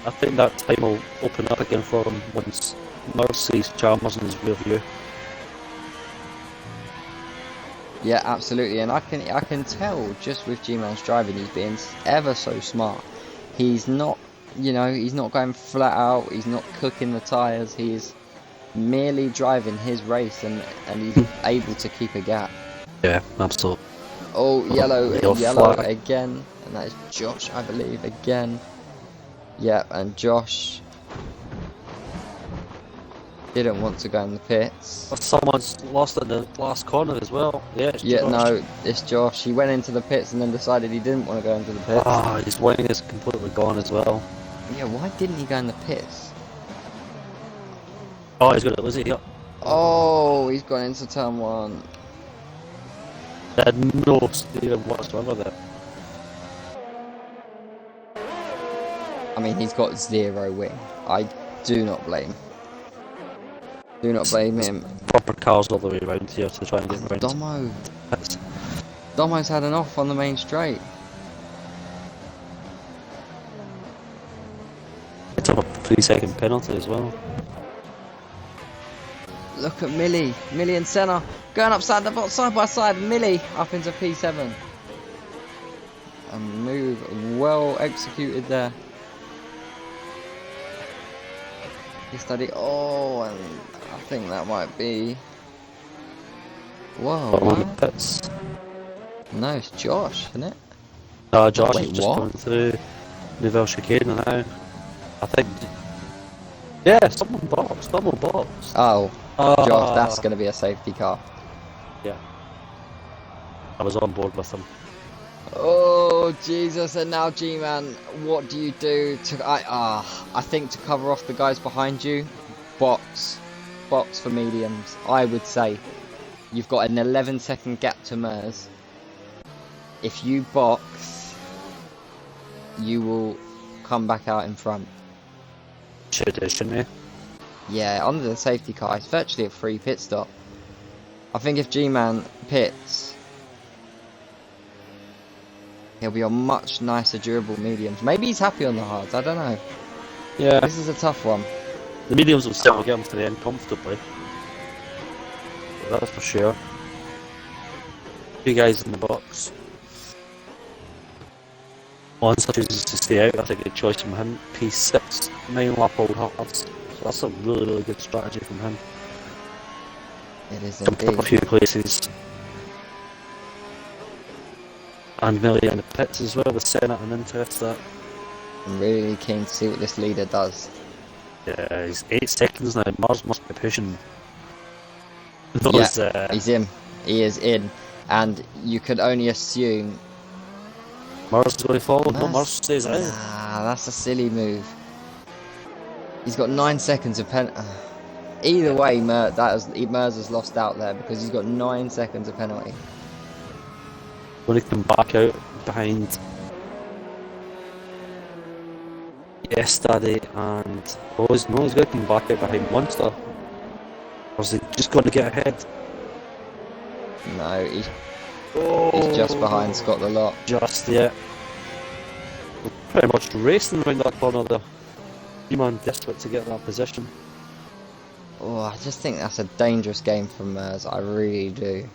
I think that time will open up again for him once Mers sees Chalmers in his rear view. Yeah, absolutely, and I can tell just with G-Man's driving, he's being ever so smart. He's not, he's not going flat out. He's not cooking the tyres. He's merely driving his race, and he's able to keep a gap. Yeah, absolutely. Oh, yellow flag again, and that is Josh, I believe, again. Yeah, and Josh didn't want to go in the pits. But someone's lost in the last corner as well. Yeah, it's yeah, Josh. no, it's Josh. He went into the pits and then decided he didn't want to go into the pits. Ah, his wing is completely gone as well. Yeah, why didn't he go in the pits? Oh, he's got it, Lizzie, yeah. Oh, he's gone into turn 1. They had no steering whatsoever there. I mean, he's got 0 wing. I do not blame. Do not blame him. Proper cars all the way around here to try and get around. Domo. Pits. Domo's had an off on the main straight. It's up a 3-second penalty as well. Look at Millie and Senna going upside side by side. Millie up into P7. A move well executed there. He studied. Oh, and I think that might be. Whoa. Bottom of the pits. No, it's Josh, isn't it? No, Josh Wait, is just what? going through Nouvelle Chicane now. I think. Yeah, someone boxed. Double boxed. Oh, Josh, that's going to be a safety car. Yeah. I was on board with him. Oh Jesus! And now G-Man, what do you do to? I think to cover off the guys behind you, box for mediums. I would say you've got an 11-second gap to Mers. If you box, you will come back out in front. Should do, shouldn't he? Yeah, under the safety car, it's virtually a free pit stop. I think if G-Man pits, he'll be on much nicer durable mediums. Maybe he's happy on the hards, I don't know. Yeah. This is a tough one. The mediums will still get him to the end comfortably. That's for sure. Two guys in the box. Once I chooses to stay out, I think a good choice from him. P6, 9 lap old hards. So that's a really good strategy from him. It is Jumped up a indeed. few places. And Millie in the pits as well with Senna and Interest that. I'm really keen to see what this leader does. Yeah, he's 8 seconds now. Mars must be pushing those. Yeah, he's in. He is in. And you could only assume. Mars is going to follow. No, Mars stays out. Ah, that's a silly move. He's got 9 seconds of either way, Mers has lost out there because he's got 9 seconds of penalty. Going to come back out behind Yesterday and he's going to come back out behind Monster. Or is he just going to get ahead? No, he's just behind Scott the Lot. Just, yeah. We're pretty much racing around that corner there. G-Man desperate to get that position. Oh, I just think that's a dangerous game for Mers. I really do.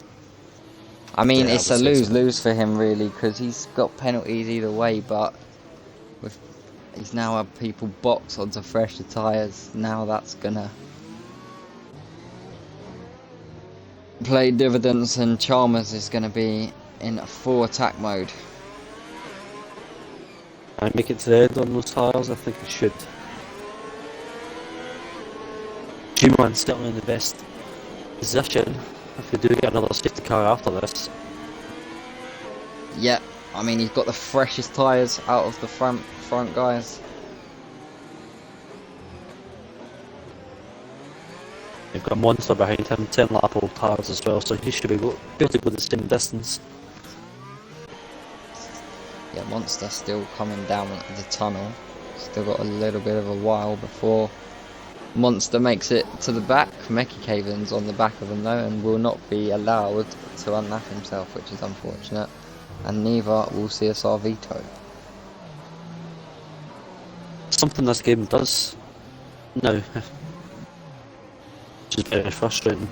I mean, Yeah, it's a lose-lose for him, really, because he's got penalties either way, but he's now had people box onto fresher tyres. Now that's gonna play dividends, and Chalmers is gonna be in full attack mode. I make it to the end on those tyres, I think he should. G-Man's still in the best position if we do get another safety car after this. Yeah, I mean, he's got the freshest tyres out of the front guys. You've got Monster behind him, 10 lap old tyres as well, so he should be able to go the same distance. Yeah, Monster still coming down the tunnel. Still got a little bit of a while before Monster makes it to the back. Meki Caven's on the back of him though, and will not be allowed to unlap himself, which is unfortunate. And neither will CSR Veto. Something this game does now, which is very frustrating.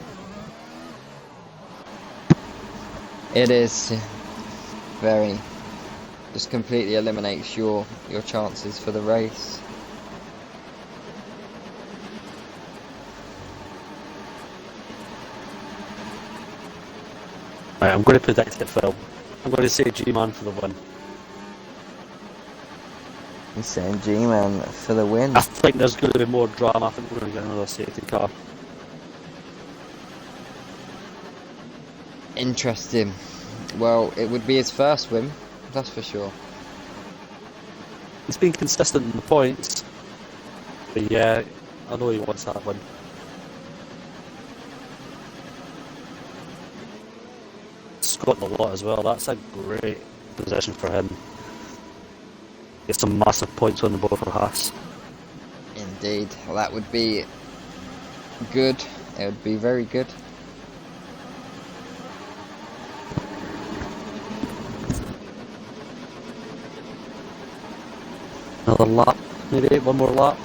It is very, just completely eliminates your chances for the race. Right, I'm going to predict it, Phil. I'm going to say G-Man for the win. He's saying G-Man for the win. I think there's going to be more drama. I think we're going to get another safety car. Interesting. Well, it would be his first win, that's for sure. He's been consistent in the points, but yeah, I know he wants that win. Scott the lot as well, that's a great position for him. Get some massive points on the board for Haas. Indeed. Well, that would be good It would be very good. Another lap, maybe one more lap.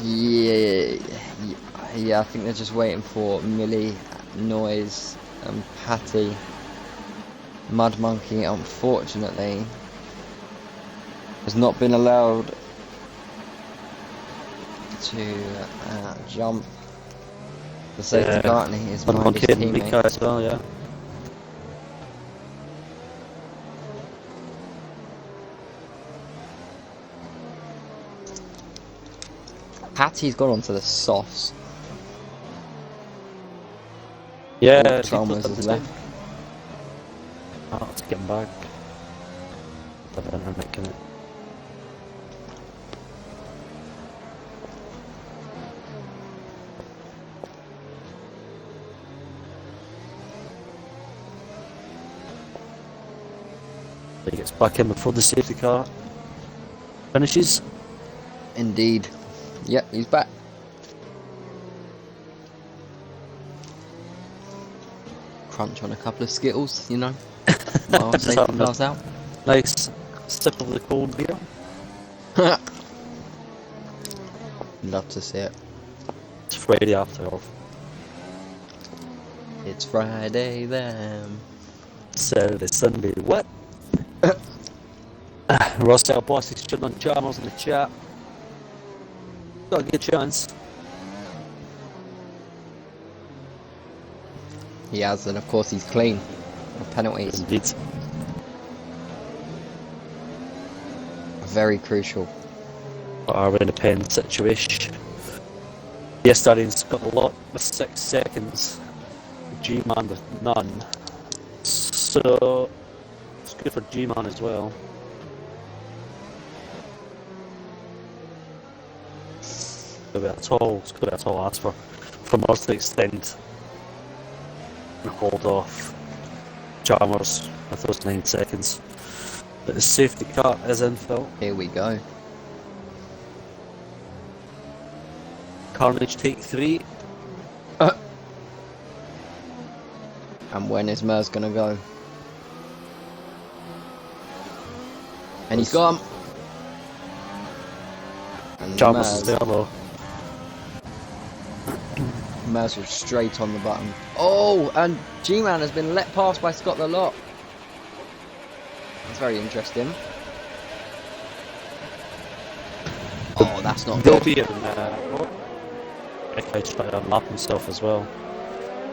Yeah, yeah. I think they're just waiting for Millie, Noise, and Patty. Mud Monkey, unfortunately, has not been allowed to jump the safety car, and he is Mud behind his Monkey and teammate. Mika as well, yeah. Patty's gone onto the softs. Yeah, Chalmers is left. Oh, let's get him back. I'm making it. He gets back in before the safety car finishes. Indeed. Yep, he's back. Crunch on a couple of Skittles, you know. While safety car's out. Nice sip of the cold beer. Love to see it. It's Friday after all. It's Friday then. Saturday, Sunday, what? Rossell Boss is chilling on Chalmers in the chat. Got a good chance. He has, and of course he's clean of penalties. Indeed. Very crucial. Are in a pen situation. Yesterday's got a lot with 6 seconds. G-Man with none. So it's good for G-Man as well. It's going to be a tall ask for us to extend and hold off Chalmers with those 9 seconds. But the safety car is in, Phil. Here we go. Carnage take 3. And when is Mers gonna go? And he's gone. And Chalmers is there though. Mers was straight on the button. Oh, and G-Man has been let past by Scott the Lot. That's very interesting. Oh, that's not They'll good. be in Echo's trying to unlap himself as well.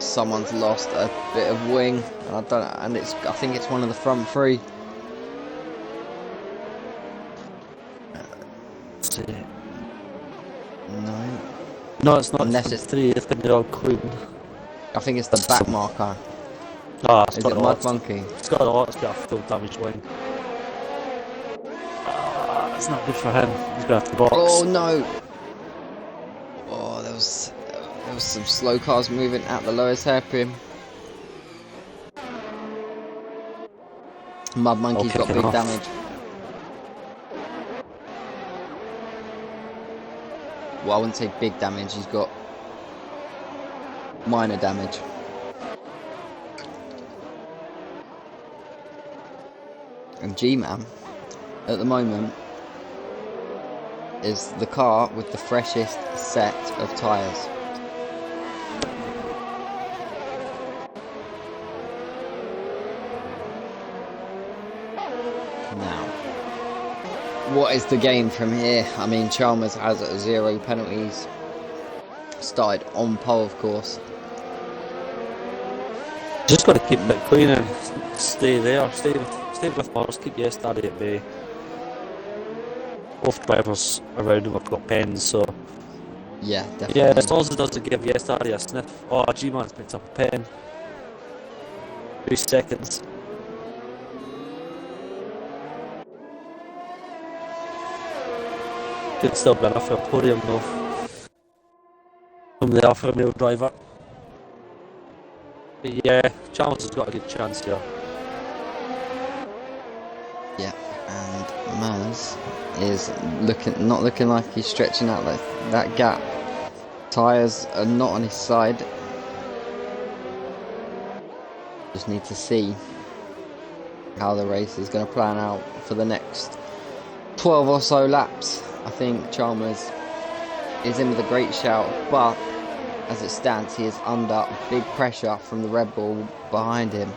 Someone's lost a bit of wing, and I think it's one of the front 3. See. No, No, it's not. Unless Unless it's- 3. It's been all clean. I think it's the back marker. Ah, it's Is got it a Mud lot. Monkey? It's got a lot. It's got a full damaged wing. It's not good for him. He's gonna have to box. Oh no! Oh, there was some slow cars moving at the lowest hairpin. Mud Monkey's got kicking big off. damage. Well, I wouldn't say big damage. He's got minor damage. And G-Man, at the moment, is the car with the freshest set of tyres. Now, what is the game from here? I mean, Chalmers has 0 penalties. Started on pole, of course. Just got to keep it clean and stay there. Stay with Mars. Keep yesterday at bay. Both drivers around him have got pens, so Yeah, definitely. yeah. As long as it doesn't give yesterday a sniff. Oh, G-Man's picked up a pen. 3 seconds. Could still be enough for a podium though. From the Alfa Romeo driver. But yeah, Chalmers has got a good chance here. Yeah, and Maz is not looking like he's stretching out that gap. Tyres are not on his side. Just need to see how the race is going to plan out for the next 12 or so laps. I think Chalmers is in with a great shout, but as it stands, he is under big pressure from the Red Bull behind him.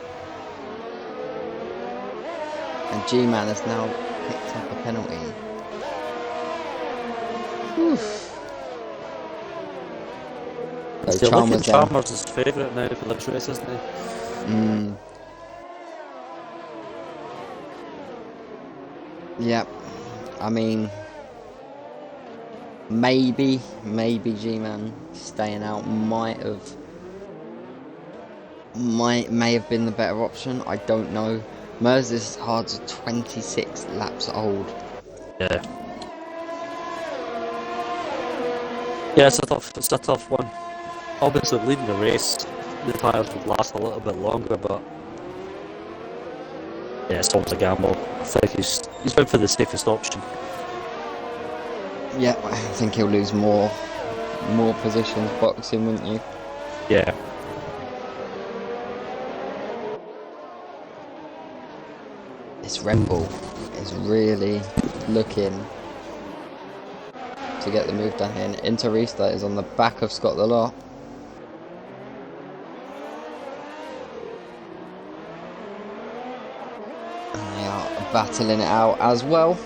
And G-Man has now picked up a penalty. Oof. So Chalmers is favourite now for this race, isn't he? Yep. I mean, maybe G-Man staying out may have been the better option. I don't know. Mercedes Hard's 26 laps old. Yeah. Yeah, it's a tough one. Obviously, leading the race, the tyres would last a little bit longer, but yeah, it's always a gamble. I think he's went for the safest option. Yeah, I think he'll lose more positions boxing, wouldn't you? Yeah. This Red Bull is really looking to get the move done here. And Inter Restart is on the back of Scott the Lot. And they are battling it out as well.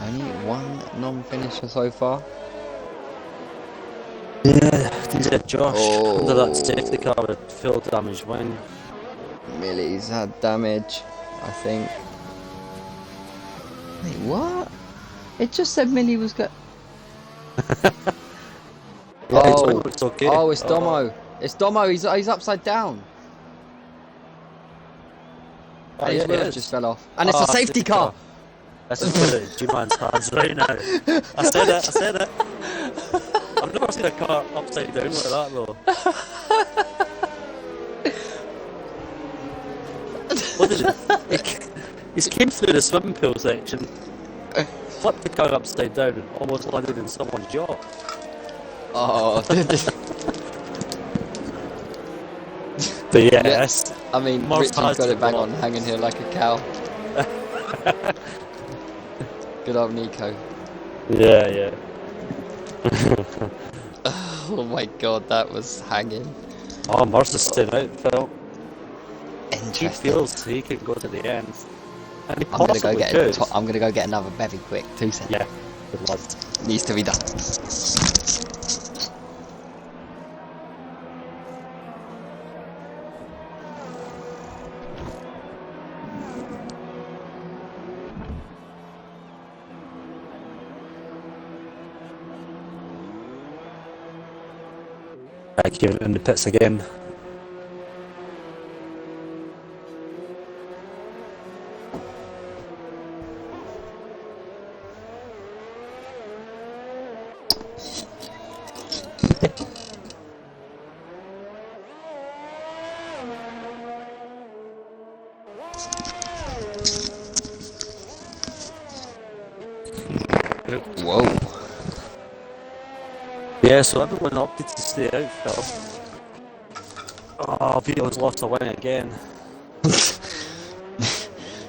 Only one non-finisher so far. Yeah, he's had Josh under that safety car with fuel damage wing. Millie's had damage, I think. Wait, what? It just said Millie was good. It's okay. Oh, it's Domo. It's Domo. He's upside down. Oh, And his yeah, wheels just fell off. And it's a safety car. Let's just put it in G-Man's hands right now. I said it. I've never seen a car upside down like that though. What did he came through the swimming pool section, flipped the car upside down and almost landed in someone's yacht. Oh. But yes. I mean, Richie's got it bang on, hanging here like a cow. Good old Nico. Yeah. Oh my god, that was hanging. Oh, Mercer's staying out, Phil. Interesting. He feels he can go to the end. And I'm gonna go get another bevy quick. 2 seconds. Yeah, good lad. Needs to be done. Back here in the pits again. Whoa. Yeah, so everyone opted to stay out, Phil. Oh, Vito's lost a win again.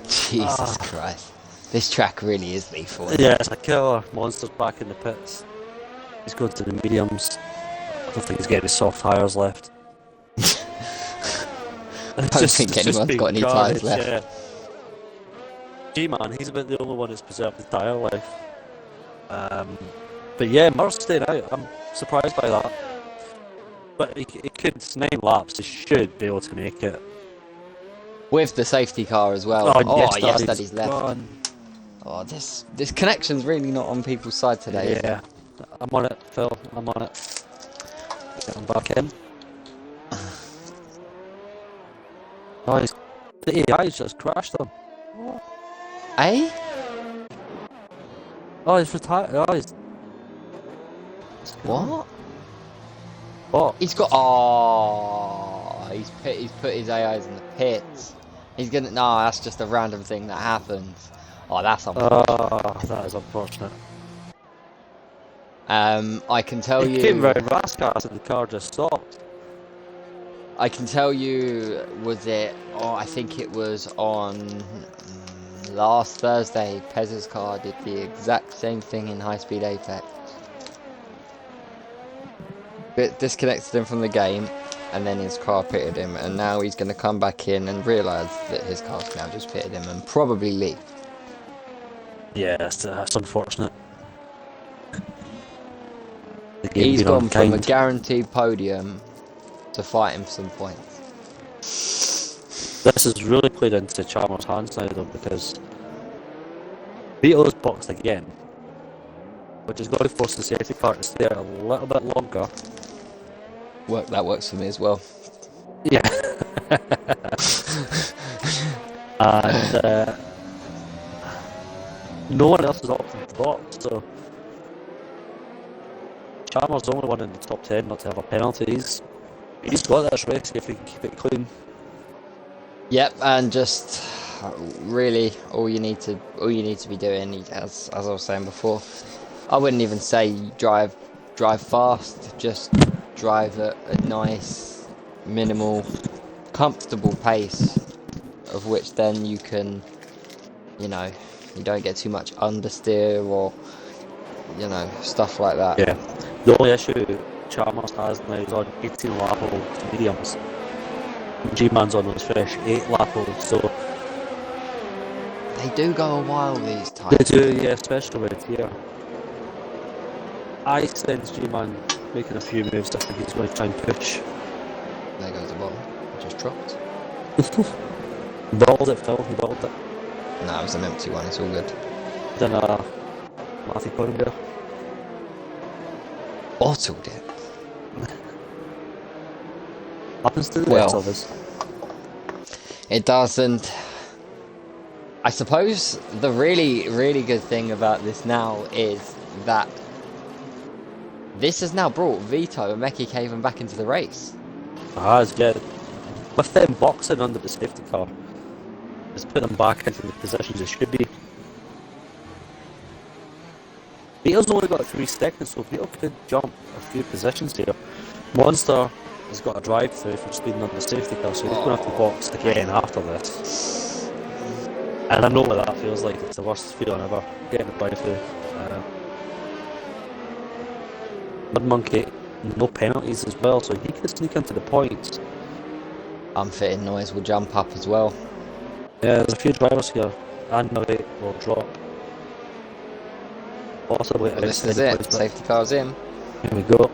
Jesus Christ. This track really is lethal. Yeah, it's a killer. Monster's back in the pits. He's going to the mediums. I don't think he's getting any soft tyres left. I don't think anyone's got any tyres left. Yeah. G-Man, he's about the only one that's preserved the tyre life. But yeah, Murr's staying out. I'm surprised by that. But he could, 9 laps, he should be able to make it. With the safety car as well. Yes, Daddy's left. Gone. Oh, this connection's really not on people's side today. Yeah, I'm on it, Phil. I'm on it. Getting back in. Oh, the AI's just crashed him. Eh? Oh, he's retired. Oh, he's... What? What? He's got... Oh, he's put his AIs in the pits. He's gonna. No, that's just a random thing that happens. Oh, that's unfortunate. That is unfortunate. I can tell It came you. very fast and the car just stopped. I can tell you. Was it? Oh, I think it was on last Thursday. Pez's car did the exact same thing in High Speed Apex. It disconnected him from the game, and then his car pitted him, and now he's going to come back in and realise that his car's now just pitted him and probably leave. Yeah, that's unfortunate. He's gone from a guaranteed podium to fighting for some points. This has really played into Chalmers' hands now, though, because Vito's boxed again, which is going to force the safety car to stay a little bit longer. That works for me as well. Yeah. And no one else is opting to box, so Chalmers' the only one in the top 10 not to have a penalty. He's got this race if he can keep it clean. Yep, and just really all you need to be doing, as I was saying before, I wouldn't even say drive fast, just drive at a nice, minimal, comfortable pace, of which then you can, you don't get too much understeer or, stuff like that. Yeah. The only issue Chalmers has now is on 18 lap old mediums. G-Man's on those fresh 8 lap olds, so they do go a while these times. they do, yeah, especially with Tier. I sense G-Man making a few moves. I think he's going to try and push. There goes the ball. Just dropped. Balled it, Phil. He balled it. No, it was an empty one. It's all good. Then Matthew Cornbear. Bottled it. Happens to the rest of us. It doesn't. I suppose the really, really good thing about this now is that this has now brought Vito and Mekki Caven back into the race. It's good. With them boxing under the safety car, it's put them back into the positions they should be. Vito's only got 3 seconds, so Vito could jump a few positions here. Monster has got a drive through for speeding under the safety car, so he's going to have to box again after this. And I know what that feels like. It's the worst feeling ever, getting a drive through. Mud Monkey, no penalties as well, so he could sneak into the points. Unfitting noise will jump up as well. Yeah, there's a few drivers here, and the rate will drop. Possibly. Well, this is it. Safety car's in. Here we go.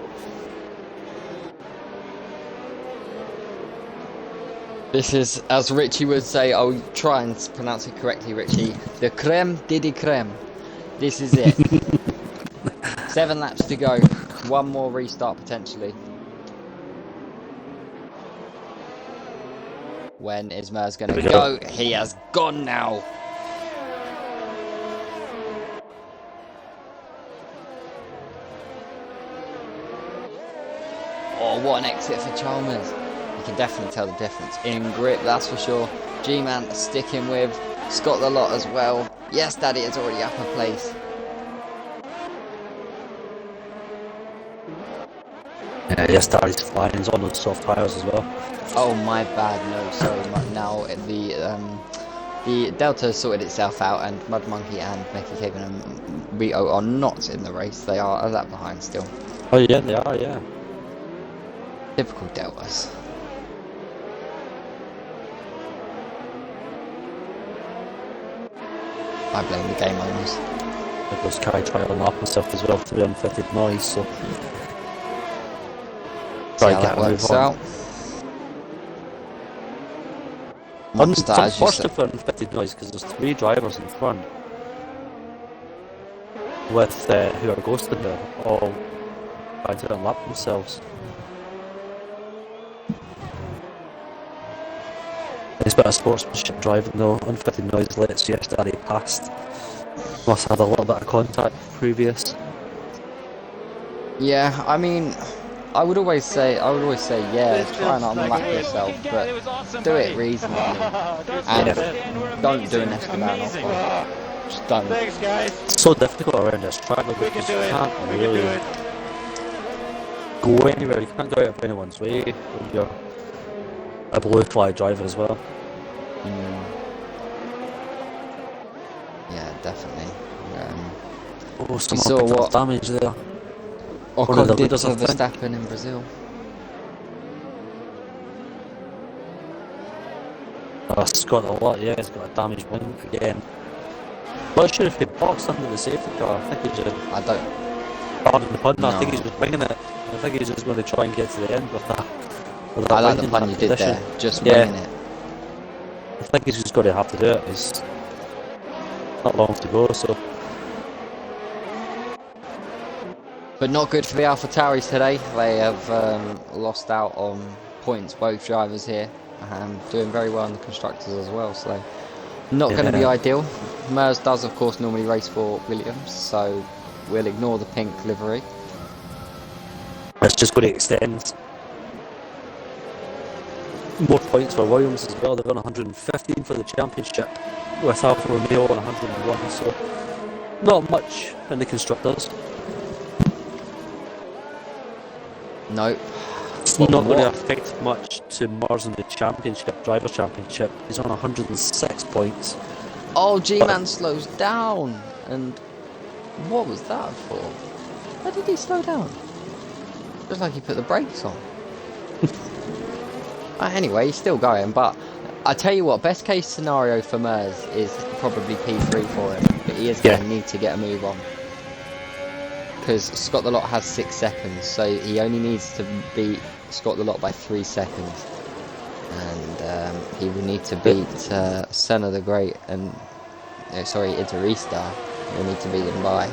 This is, as Richie would say, I'll try and pronounce it correctly, Richie. The creme de creme. This is it. 7 laps to go. 1 more restart potentially. When is Mers going to go? He has gone now. Oh, what an exit for Chalmers. You can definitely tell the difference in grip, that's for sure. G-Man sticking with Scott the lot as well. Yes, Daddy is already up a place. Yeah, yes, Daddy's flying. He's on those soft tyres as well. Oh, my bad. No, sorry. Now the Delta has sorted itself out, and Mud Monkey and Mekki Caven and Vito are not in the race. They are a lap behind still. Oh yeah, they are. Yeah. Typical Deltas. I blame the game owners. It was Kai trying to lap himself as well to the unfitted noise, so See how that works out. It's unfortunate for unfitted noise because there's 3 drivers in front with who are ghosted there, all trying to unlap themselves. It's a bit of sportsmanship driving though. Unfitted noise lets yesterday past. Must have had a little bit of contact previous. Yeah, I mean, I would always say, yeah, try and unlap yourself, but do it reasonably, and don't do an Esteban off one. Just don't. Thanks, guys. It's so difficult around this track because you can't really go anywhere. You can't go out of anyone's way when you're a blue flag driver as well. Yeah, definitely. Oh, saw someone picked what- up damage there. One of Ocon the did to leaders, I think. Verstappen in Brazil. Scott a lot, yeah, he's got a damaged wing again. Not sure if he boxed under the safety car. I think he's just, I don't. pardon the pun, I No. think he's just winging it. I think he's just going to try and get to the end with that. With I that like the wing in pun that you did position. there. Just Yeah. winging it. I think he's just going to have to do it. It's not long to go, so. But not good for the AlphaTauris today. They have lost out on points, both drivers here. Doing very well in the constructors as well, so not going to be Yeah. ideal. Mers does, of course, normally race for Williams, so we'll ignore the pink livery. It's just going to extend more points for Williams as well. They've got 115 for the championship with Alfa Romeo on 101, so not much in the constructors. Nope. It's Well, not going to what- affect much to Mars in the championship, driver championship. He's on 106 points. Oh, G-Man slows down. And what was that for? Why did he slow down? Just like he put the brakes on. Anyway, he's still going, but I tell you what, best case scenario for Mers is probably P3 for him, but he is going to need to get a move on. Because Scott the Lot has 6 seconds, so he only needs to beat Scott the Lot by 3 seconds. And he will need to beat Senna the Great and, Itarista. He'll need to beat him by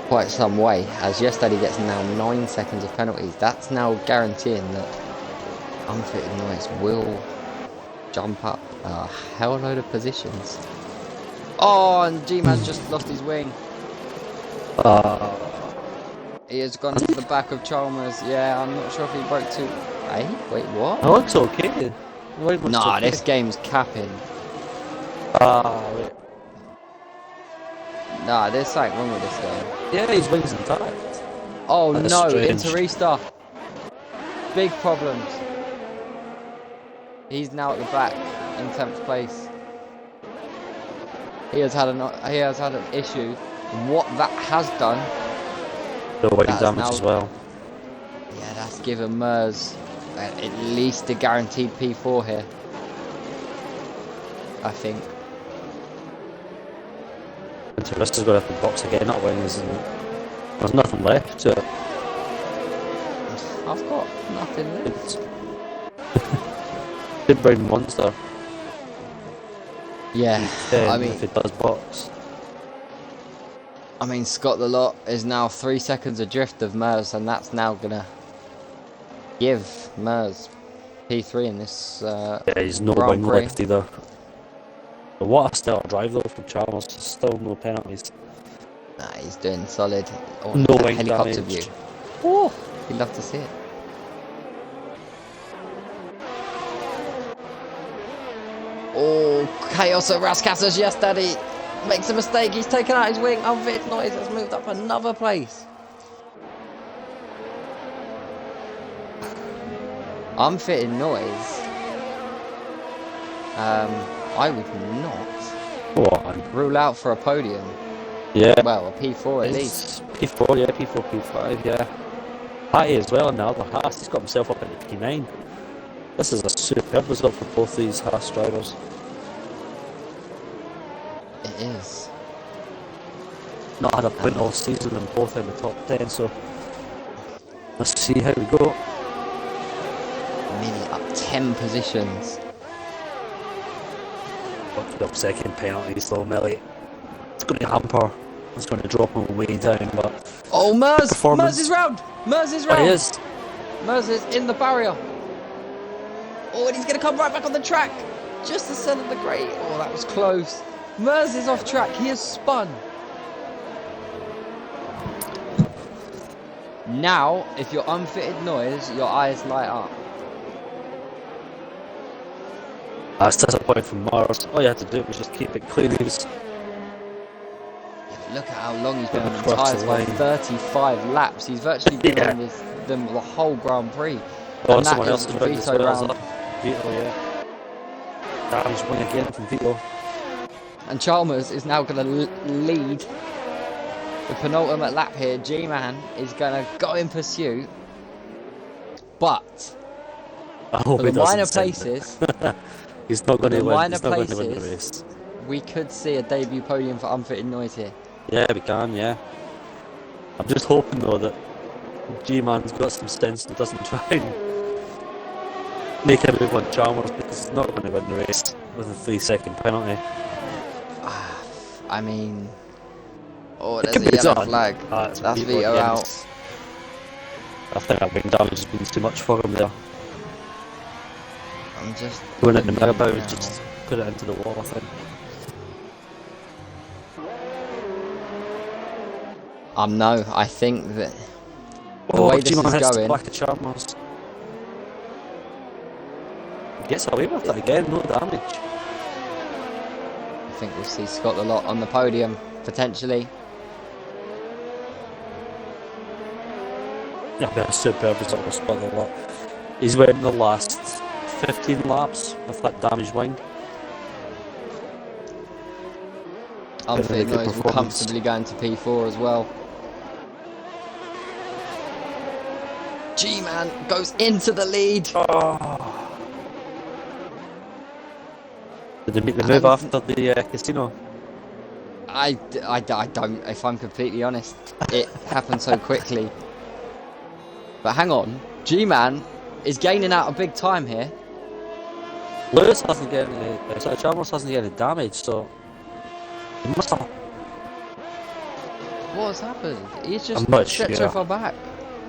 quite some way, as yesterday gets now 9 seconds of penalties. That's now guaranteeing that unfitted noise will jump up a hell load of positions. Oh, and G-Man just lost his wing. He has gone into the back of Chalmers. Yeah, I'm not sure if he broke two. Hey, wait, what? It looks okay. Nah, this game's capping. Wait. Nah, there's something wrong with this game. Yeah, his wing's intact. Oh That's no, strange. Interista. Big problems. He's now at the back in 10th place. He has had an issue. What that has done, The wing That's damage now- as well. yeah, that's given Mers at least a guaranteed P4 here. I think. Interista's got to box again. That wing is. There's nothing left to it. I've got nothing left. It's good brown monster. Yeah, I mean, if it does box. Scott the Lot is now 3 seconds adrift of Mers, and that's now gonna give Mers P3 in this. Yeah, he's no Grand wing Prix. left either. But what a stellar drive though from Chalmers. Still no penalties. Nah, he's doing solid. Oh, No that wing helicopter damage. view. Oh, you'd love to see it. Oh, chaos at Rascasas. Yes, Daddy. Makes a mistake. He's taken out his wing. Unfitted noise has moved up another place. Unfitted noise. I would not What? rule out for a podium. Yeah. Well, a P4 at least. It's P4, yeah, P4, P5, yeah. Patty as well in the other Haas. He's got himself up into P9. This is a superb result for both these Haas drivers. It is. Not had a point all season and both in the top 10, so let's see how we go. Mini up 10 positions. Up second penalties though, Millie. It's going to hamper. It's going to drop him way down, but Oh, Mers! Performance. Mers is round! Mers is there round! he is. Mers is in the barrier. Oh, and he's going to come right back on the track. Just the Senna the Great. Oh, that was close. Mers is off track. He has spun. Now, if you're unfitted noise, your eyes light up. That's disappointing from Mars. All you had to do was just keep it clean. He was Look at how long he's been on them across tyres the for, line. 35 laps. He's virtually been Yeah. on them the whole Grand Prix. Oh, And that someone is else is driving as Vito well. round. Vito, yeah. Damage win again from Vito. And Chalmers is now going to lead the penultimate lap here. G-Man is going to go in pursuit. But I hope for he the doesn't minor send it. places, He's not going to the win. minor He's not going to win the places, race. we could see a debut podium for unfitted noise here. Yeah, we can. Yeah. I'm just hoping though that G-Man's got some sense and doesn't try and make everyone Chalmers, because he's not going to win the race with a 3-second penalty. I mean, oh, It there's can a be yellow done. flag. It's That's Vito Vito again. out. I think that wing damage has been too much for him there. I'm just Going at the looking Mirabelle, now. just put it into the wall, I think. No, I think that the Oh, way this G-Man is hits the going, back of Chalmers. Gets away with it again, no damage. I think we'll see Scott the Lot on the podium, potentially. Yeah, but a superb result for Scott a lot. He's went the last 15 laps with that damaged wing. Unfitted good Noise will performance. comfortably go into P4 as well. G-Man goes into the lead. Oh. Did they make the move after the casino? I don't, if I'm completely honest. It happened so quickly. But hang on, G-Man is gaining out a big time here. Lewis hasn't got any, Chalmers hasn't got any damage, so he must have. What has happened? He's just I'm not stepped sure. so far back.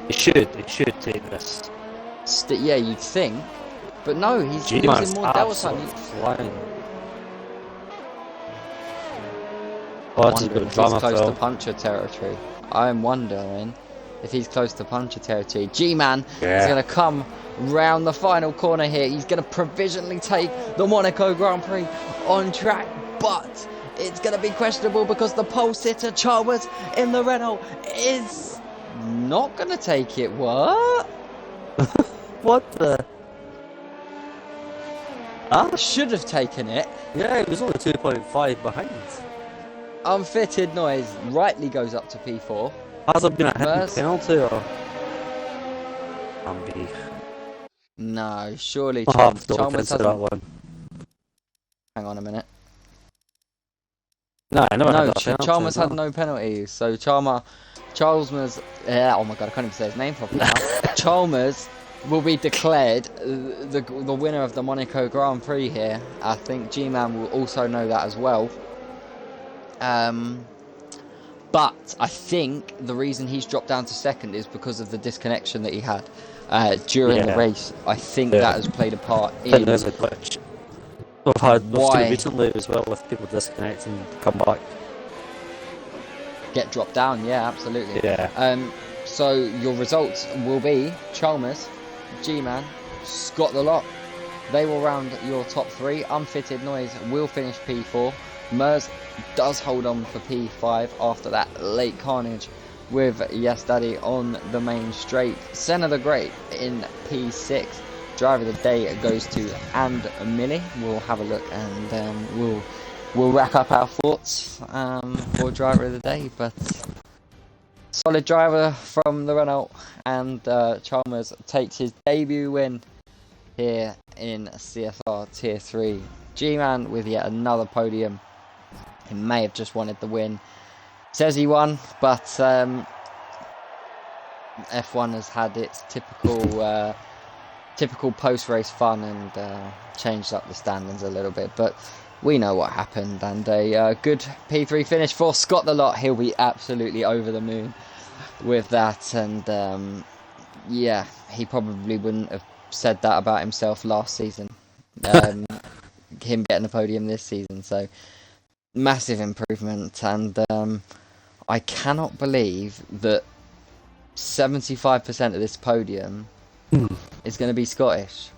He should take this. Yeah, you'd think. But no, he's G-Man's losing more delta absolutely time. flying. I'm Oh, that's a wondering good if he's drama close film. to puncher territory. I'm wondering if he's close to puncher territory. G-Man is going to come round the final corner here. He's going to provisionally take the Monaco Grand Prix on track, but it's going to be questionable because the pole sitter Chalmers in the Renault is not going to take it. What? What the? Huh? Should have taken it. Yeah, he was only 2.5 behind. Unfitted Noise rightly goes up to P4. Has there been a hidden First- penalty or? Ambi. No, surely I'll have to look Chalmers into that hasn't. one. Hang on a minute. No, I never had No, that penalty. Chalmers had no penalties. So Chalmers, oh my god, I can't even say his name properly now. Chalmers will be declared the winner of the Monaco Grand Prix here. I think G-Man will also know that as well. But I think the reason he's dropped down to second is because of the disconnection that he had during the race. I think that has played a part I think in there's a glitch. We've Why? seen recently as well with people disconnecting and come back. get dropped down. Yeah, absolutely. Yeah. So your results will be Chalmers, G-Man, Scott the Lot. They will round your top three. Unfitted Noise will finish P4. Mers does hold on for P5 after that late carnage with Yes Daddy on the main straight. Senna the Great in P6. Driver of the day goes to And Millie. We'll have a look and we'll rack up our thoughts for driver of the day. But solid driver from the Renault, and Chalmers takes his debut win here in CSR Tier 3. G-Man with yet another podium. He may have just wanted the win. Says he won, but F1 has had its typical post-race fun and changed up the standings a little bit. But we know what happened, and a good P3 finish for Scott the Lot. He'll be absolutely over the moon with that, and yeah, he probably wouldn't have said that about himself last season. Him getting a podium this season, so massive improvement. And I cannot believe that 75% of this podium is going to be Scottish.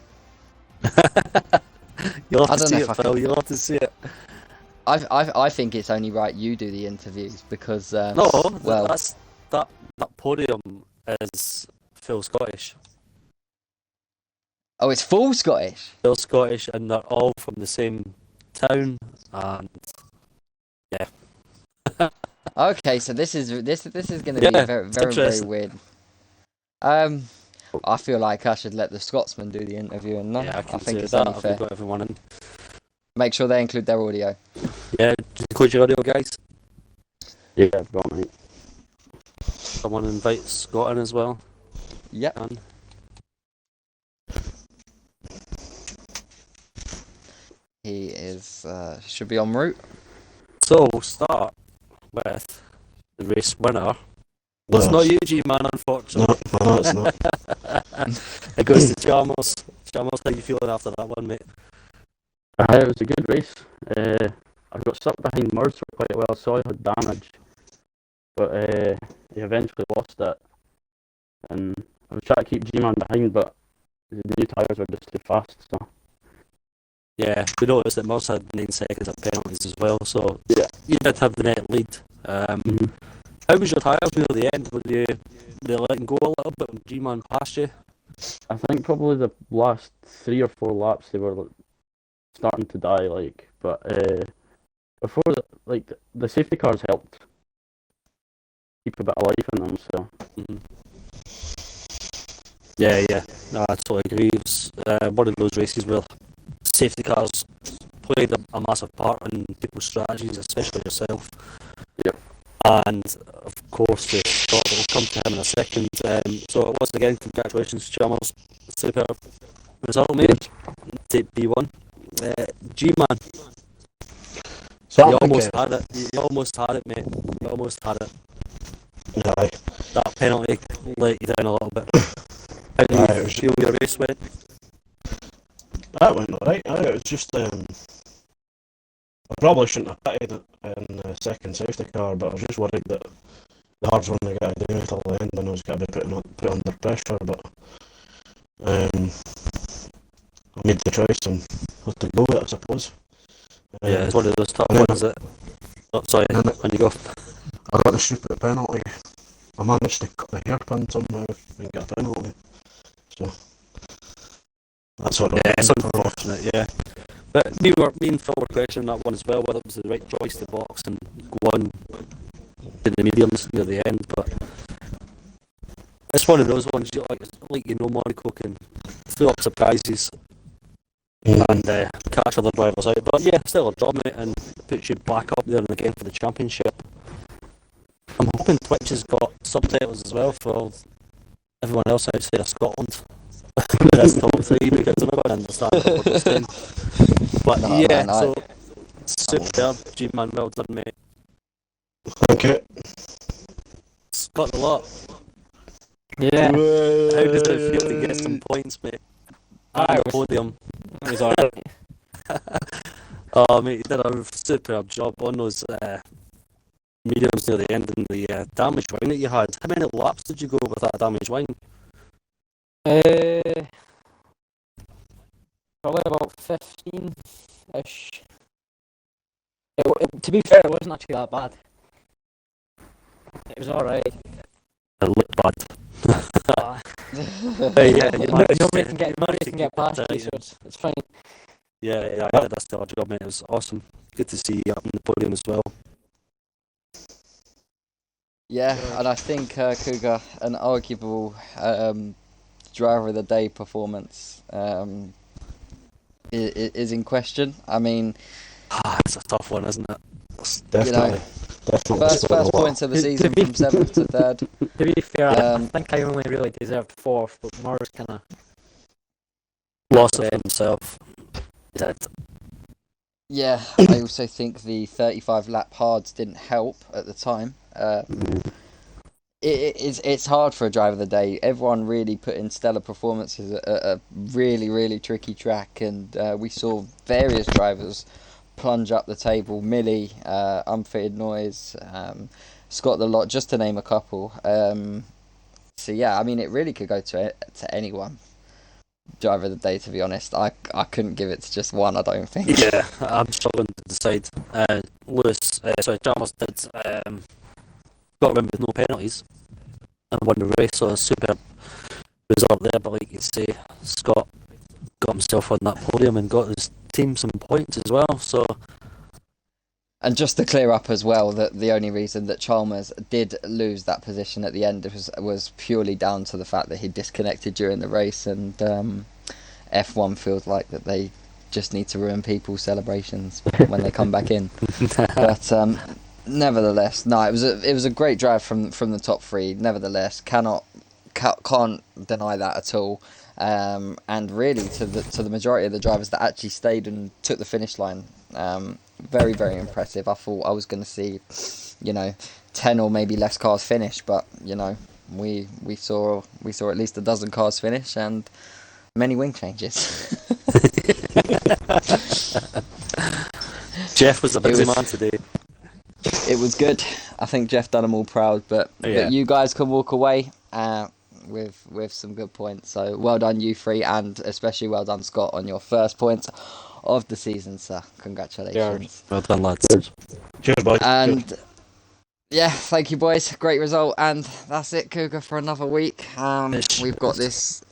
You'll I have to don't see know it, if I Phil. can. You'll have to see it. I think it's only right you do the interviews because, No, well, that podium is Phil Scottish. oh, it's full Scottish. Phil Scottish, and they're all from the same town. And yeah, Okay, so this is going to be yeah, very it's very very interesting. weird. I feel like I should let the Scotsman do the interview, and no, Yeah, I I can think do it's that. only Have you fair. got everyone in? Make sure they include their audio. Yeah, just include your audio, guys. Yeah, I've got mate. Someone invite Scott in as well. Yep. And He is should be en route. so we'll start with the race winner. Well, it's not you, G-Man, unfortunately. No, it's not. It goes to Chalmers. Chalmers, how you feeling after that one, mate? It was a good race. I got stuck behind Murs for quite a while, so I had damage. But he eventually lost it. And I was trying to keep G-Man behind, but the new tyres were just too fast. So Yeah, we noticed that Murs had 9 seconds of penalties as well, so yeah. you did have the net lead. How was your tyres near the end? Were they letting go a little bit when G-Man passed you? I think probably the last 3 or 4 laps they were starting to die, like. But before the safety cars helped keep a bit of life in them. So Yeah, no, I totally agree. It was one of those races where safety cars played a massive part in people's strategies, especially yourself. Yep. And of course, the Scott will come to him in a second. So once again, congratulations, Chalmers. Superb result, mate. Take B1. G-Man, so you almost had it. You almost had it, mate. You almost had it. Aye. That penalty let you down a little bit. How do you feel your race went? That went alright. It was just I probably shouldn't have pitted it in the second safety car, but I was just worried that the hard's one they got to do until the end, and I was going to be put under pressure. But I made the choice and had to go with it, I suppose. Yeah, it's one of those tough ones that. Oh, sorry, when you go. I got the stupid penalty. I managed to cut the hairpin somehow and get a penalty. So that's what. Yeah, it's unfortunate. Yeah, but me and Phil were questioning that one as well, whether it was the right choice to box and go on in the mediums near the end. But it's one of those ones Monaco can throw up surprises and catch other drivers out. But yeah, still a job, mate, and puts you back up there and again for the championship. I'm hoping Twitch has got subtitles as well for everyone else outside of Scotland. That's top 3 because I never understand what we're saying. But No, yeah, man, so superb, G-Man, well done, mate. Thank you. Scott the lot. Yeah. How does it feel to get some points, mate? On the podium. It was alright. Oh, mate, you did a superb job on those mediums near the end and the damaged wing that you had. How many laps did you go with that damaged wing? Probably about 15-ish. To be fair, it wasn't actually that bad. It was alright. It looked bad. Nobody can get past you, so it's fine. Yeah, I did a stellar job, mate. It was awesome. Good to see you up on the podium as well. Yeah, and I think Cougar, an arguable driver of the day performance is in question. I mean, It's a tough one, isn't it? Definitely. first points of the season from 7th to 3rd. To be fair, I think I only really deserved 4th, but Mars kind of Lost it himself. Yeah, I also think the 35 lap hards didn't help at the time. It's hard for a driver of the day. Everyone really put in stellar performances at a really, really tricky track, and we saw various drivers plunge up the table. Millie, Unfitted Noise, Scott the Lot, just to name a couple. So yeah, I mean, it really could go to anyone. Driver of the day, to be honest. I couldn't give it to just one, I don't think. Yeah, I'm struggling to decide. Chalmers did got a win with no penalties and won the race, so a super result there. But like you say, Scott got himself on that podium and got his team some points as well. So And just to clear up as well, that the only reason that Chalmers did lose that position at the end was purely down to the fact that he disconnected during the race, and F1 feels like that they just need to ruin people's celebrations when they come back in. But nevertheless, no, it was a great drive from the top three. Nevertheless, can't deny that at all. And really, to the majority of the drivers that actually stayed and took the finish line, very, very impressive. I thought I was going to see, 10 or maybe less cars finish, but we saw at least a dozen cars finish and many wing changes. Jeff was a busy man today. It was good. I think Jeff done them all proud, but you guys can walk away with some good points. So well done, you three, and especially well done, Scott, on your first points of the season, sir. Congratulations. Well done, lads. Cheers, boys. And yeah, thank you, boys. Great result, and that's it, Cougar, for another week. We've got this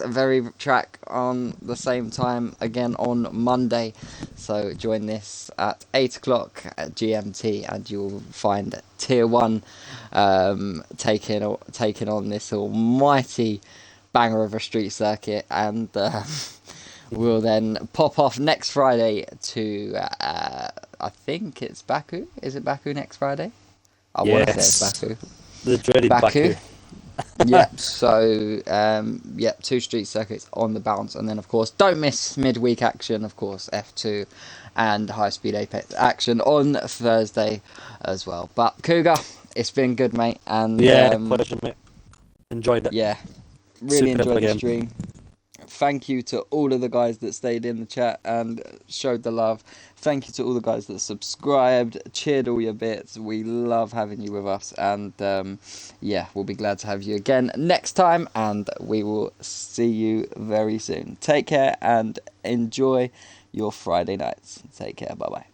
very track on the same time again on Monday, so join this at 8 o'clock at GMT, and you'll find Tier 1 taking on this almighty banger of a street circuit, and we'll then pop off next Friday to I think it's Baku. Is it Baku next Friday? I want to say it's Baku. The dreaded Baku. Yep, so, 2 street circuits on the bounce. And then, of course, don't miss midweek action, of course, F2 and high-speed Apex action on Thursday as well. But, Cougar, it's been good, mate. And pleasure, mate. Enjoyed it. Yeah, really Super enjoyed the again. stream. Thank you to all of the guys that stayed in the chat and showed the love. Thank you to all the guys that subscribed, cheered all your bits. We love having you with us, and we'll be glad to have you again next time, and we will see you very soon. Take care and enjoy your Friday nights. Take care. Bye bye.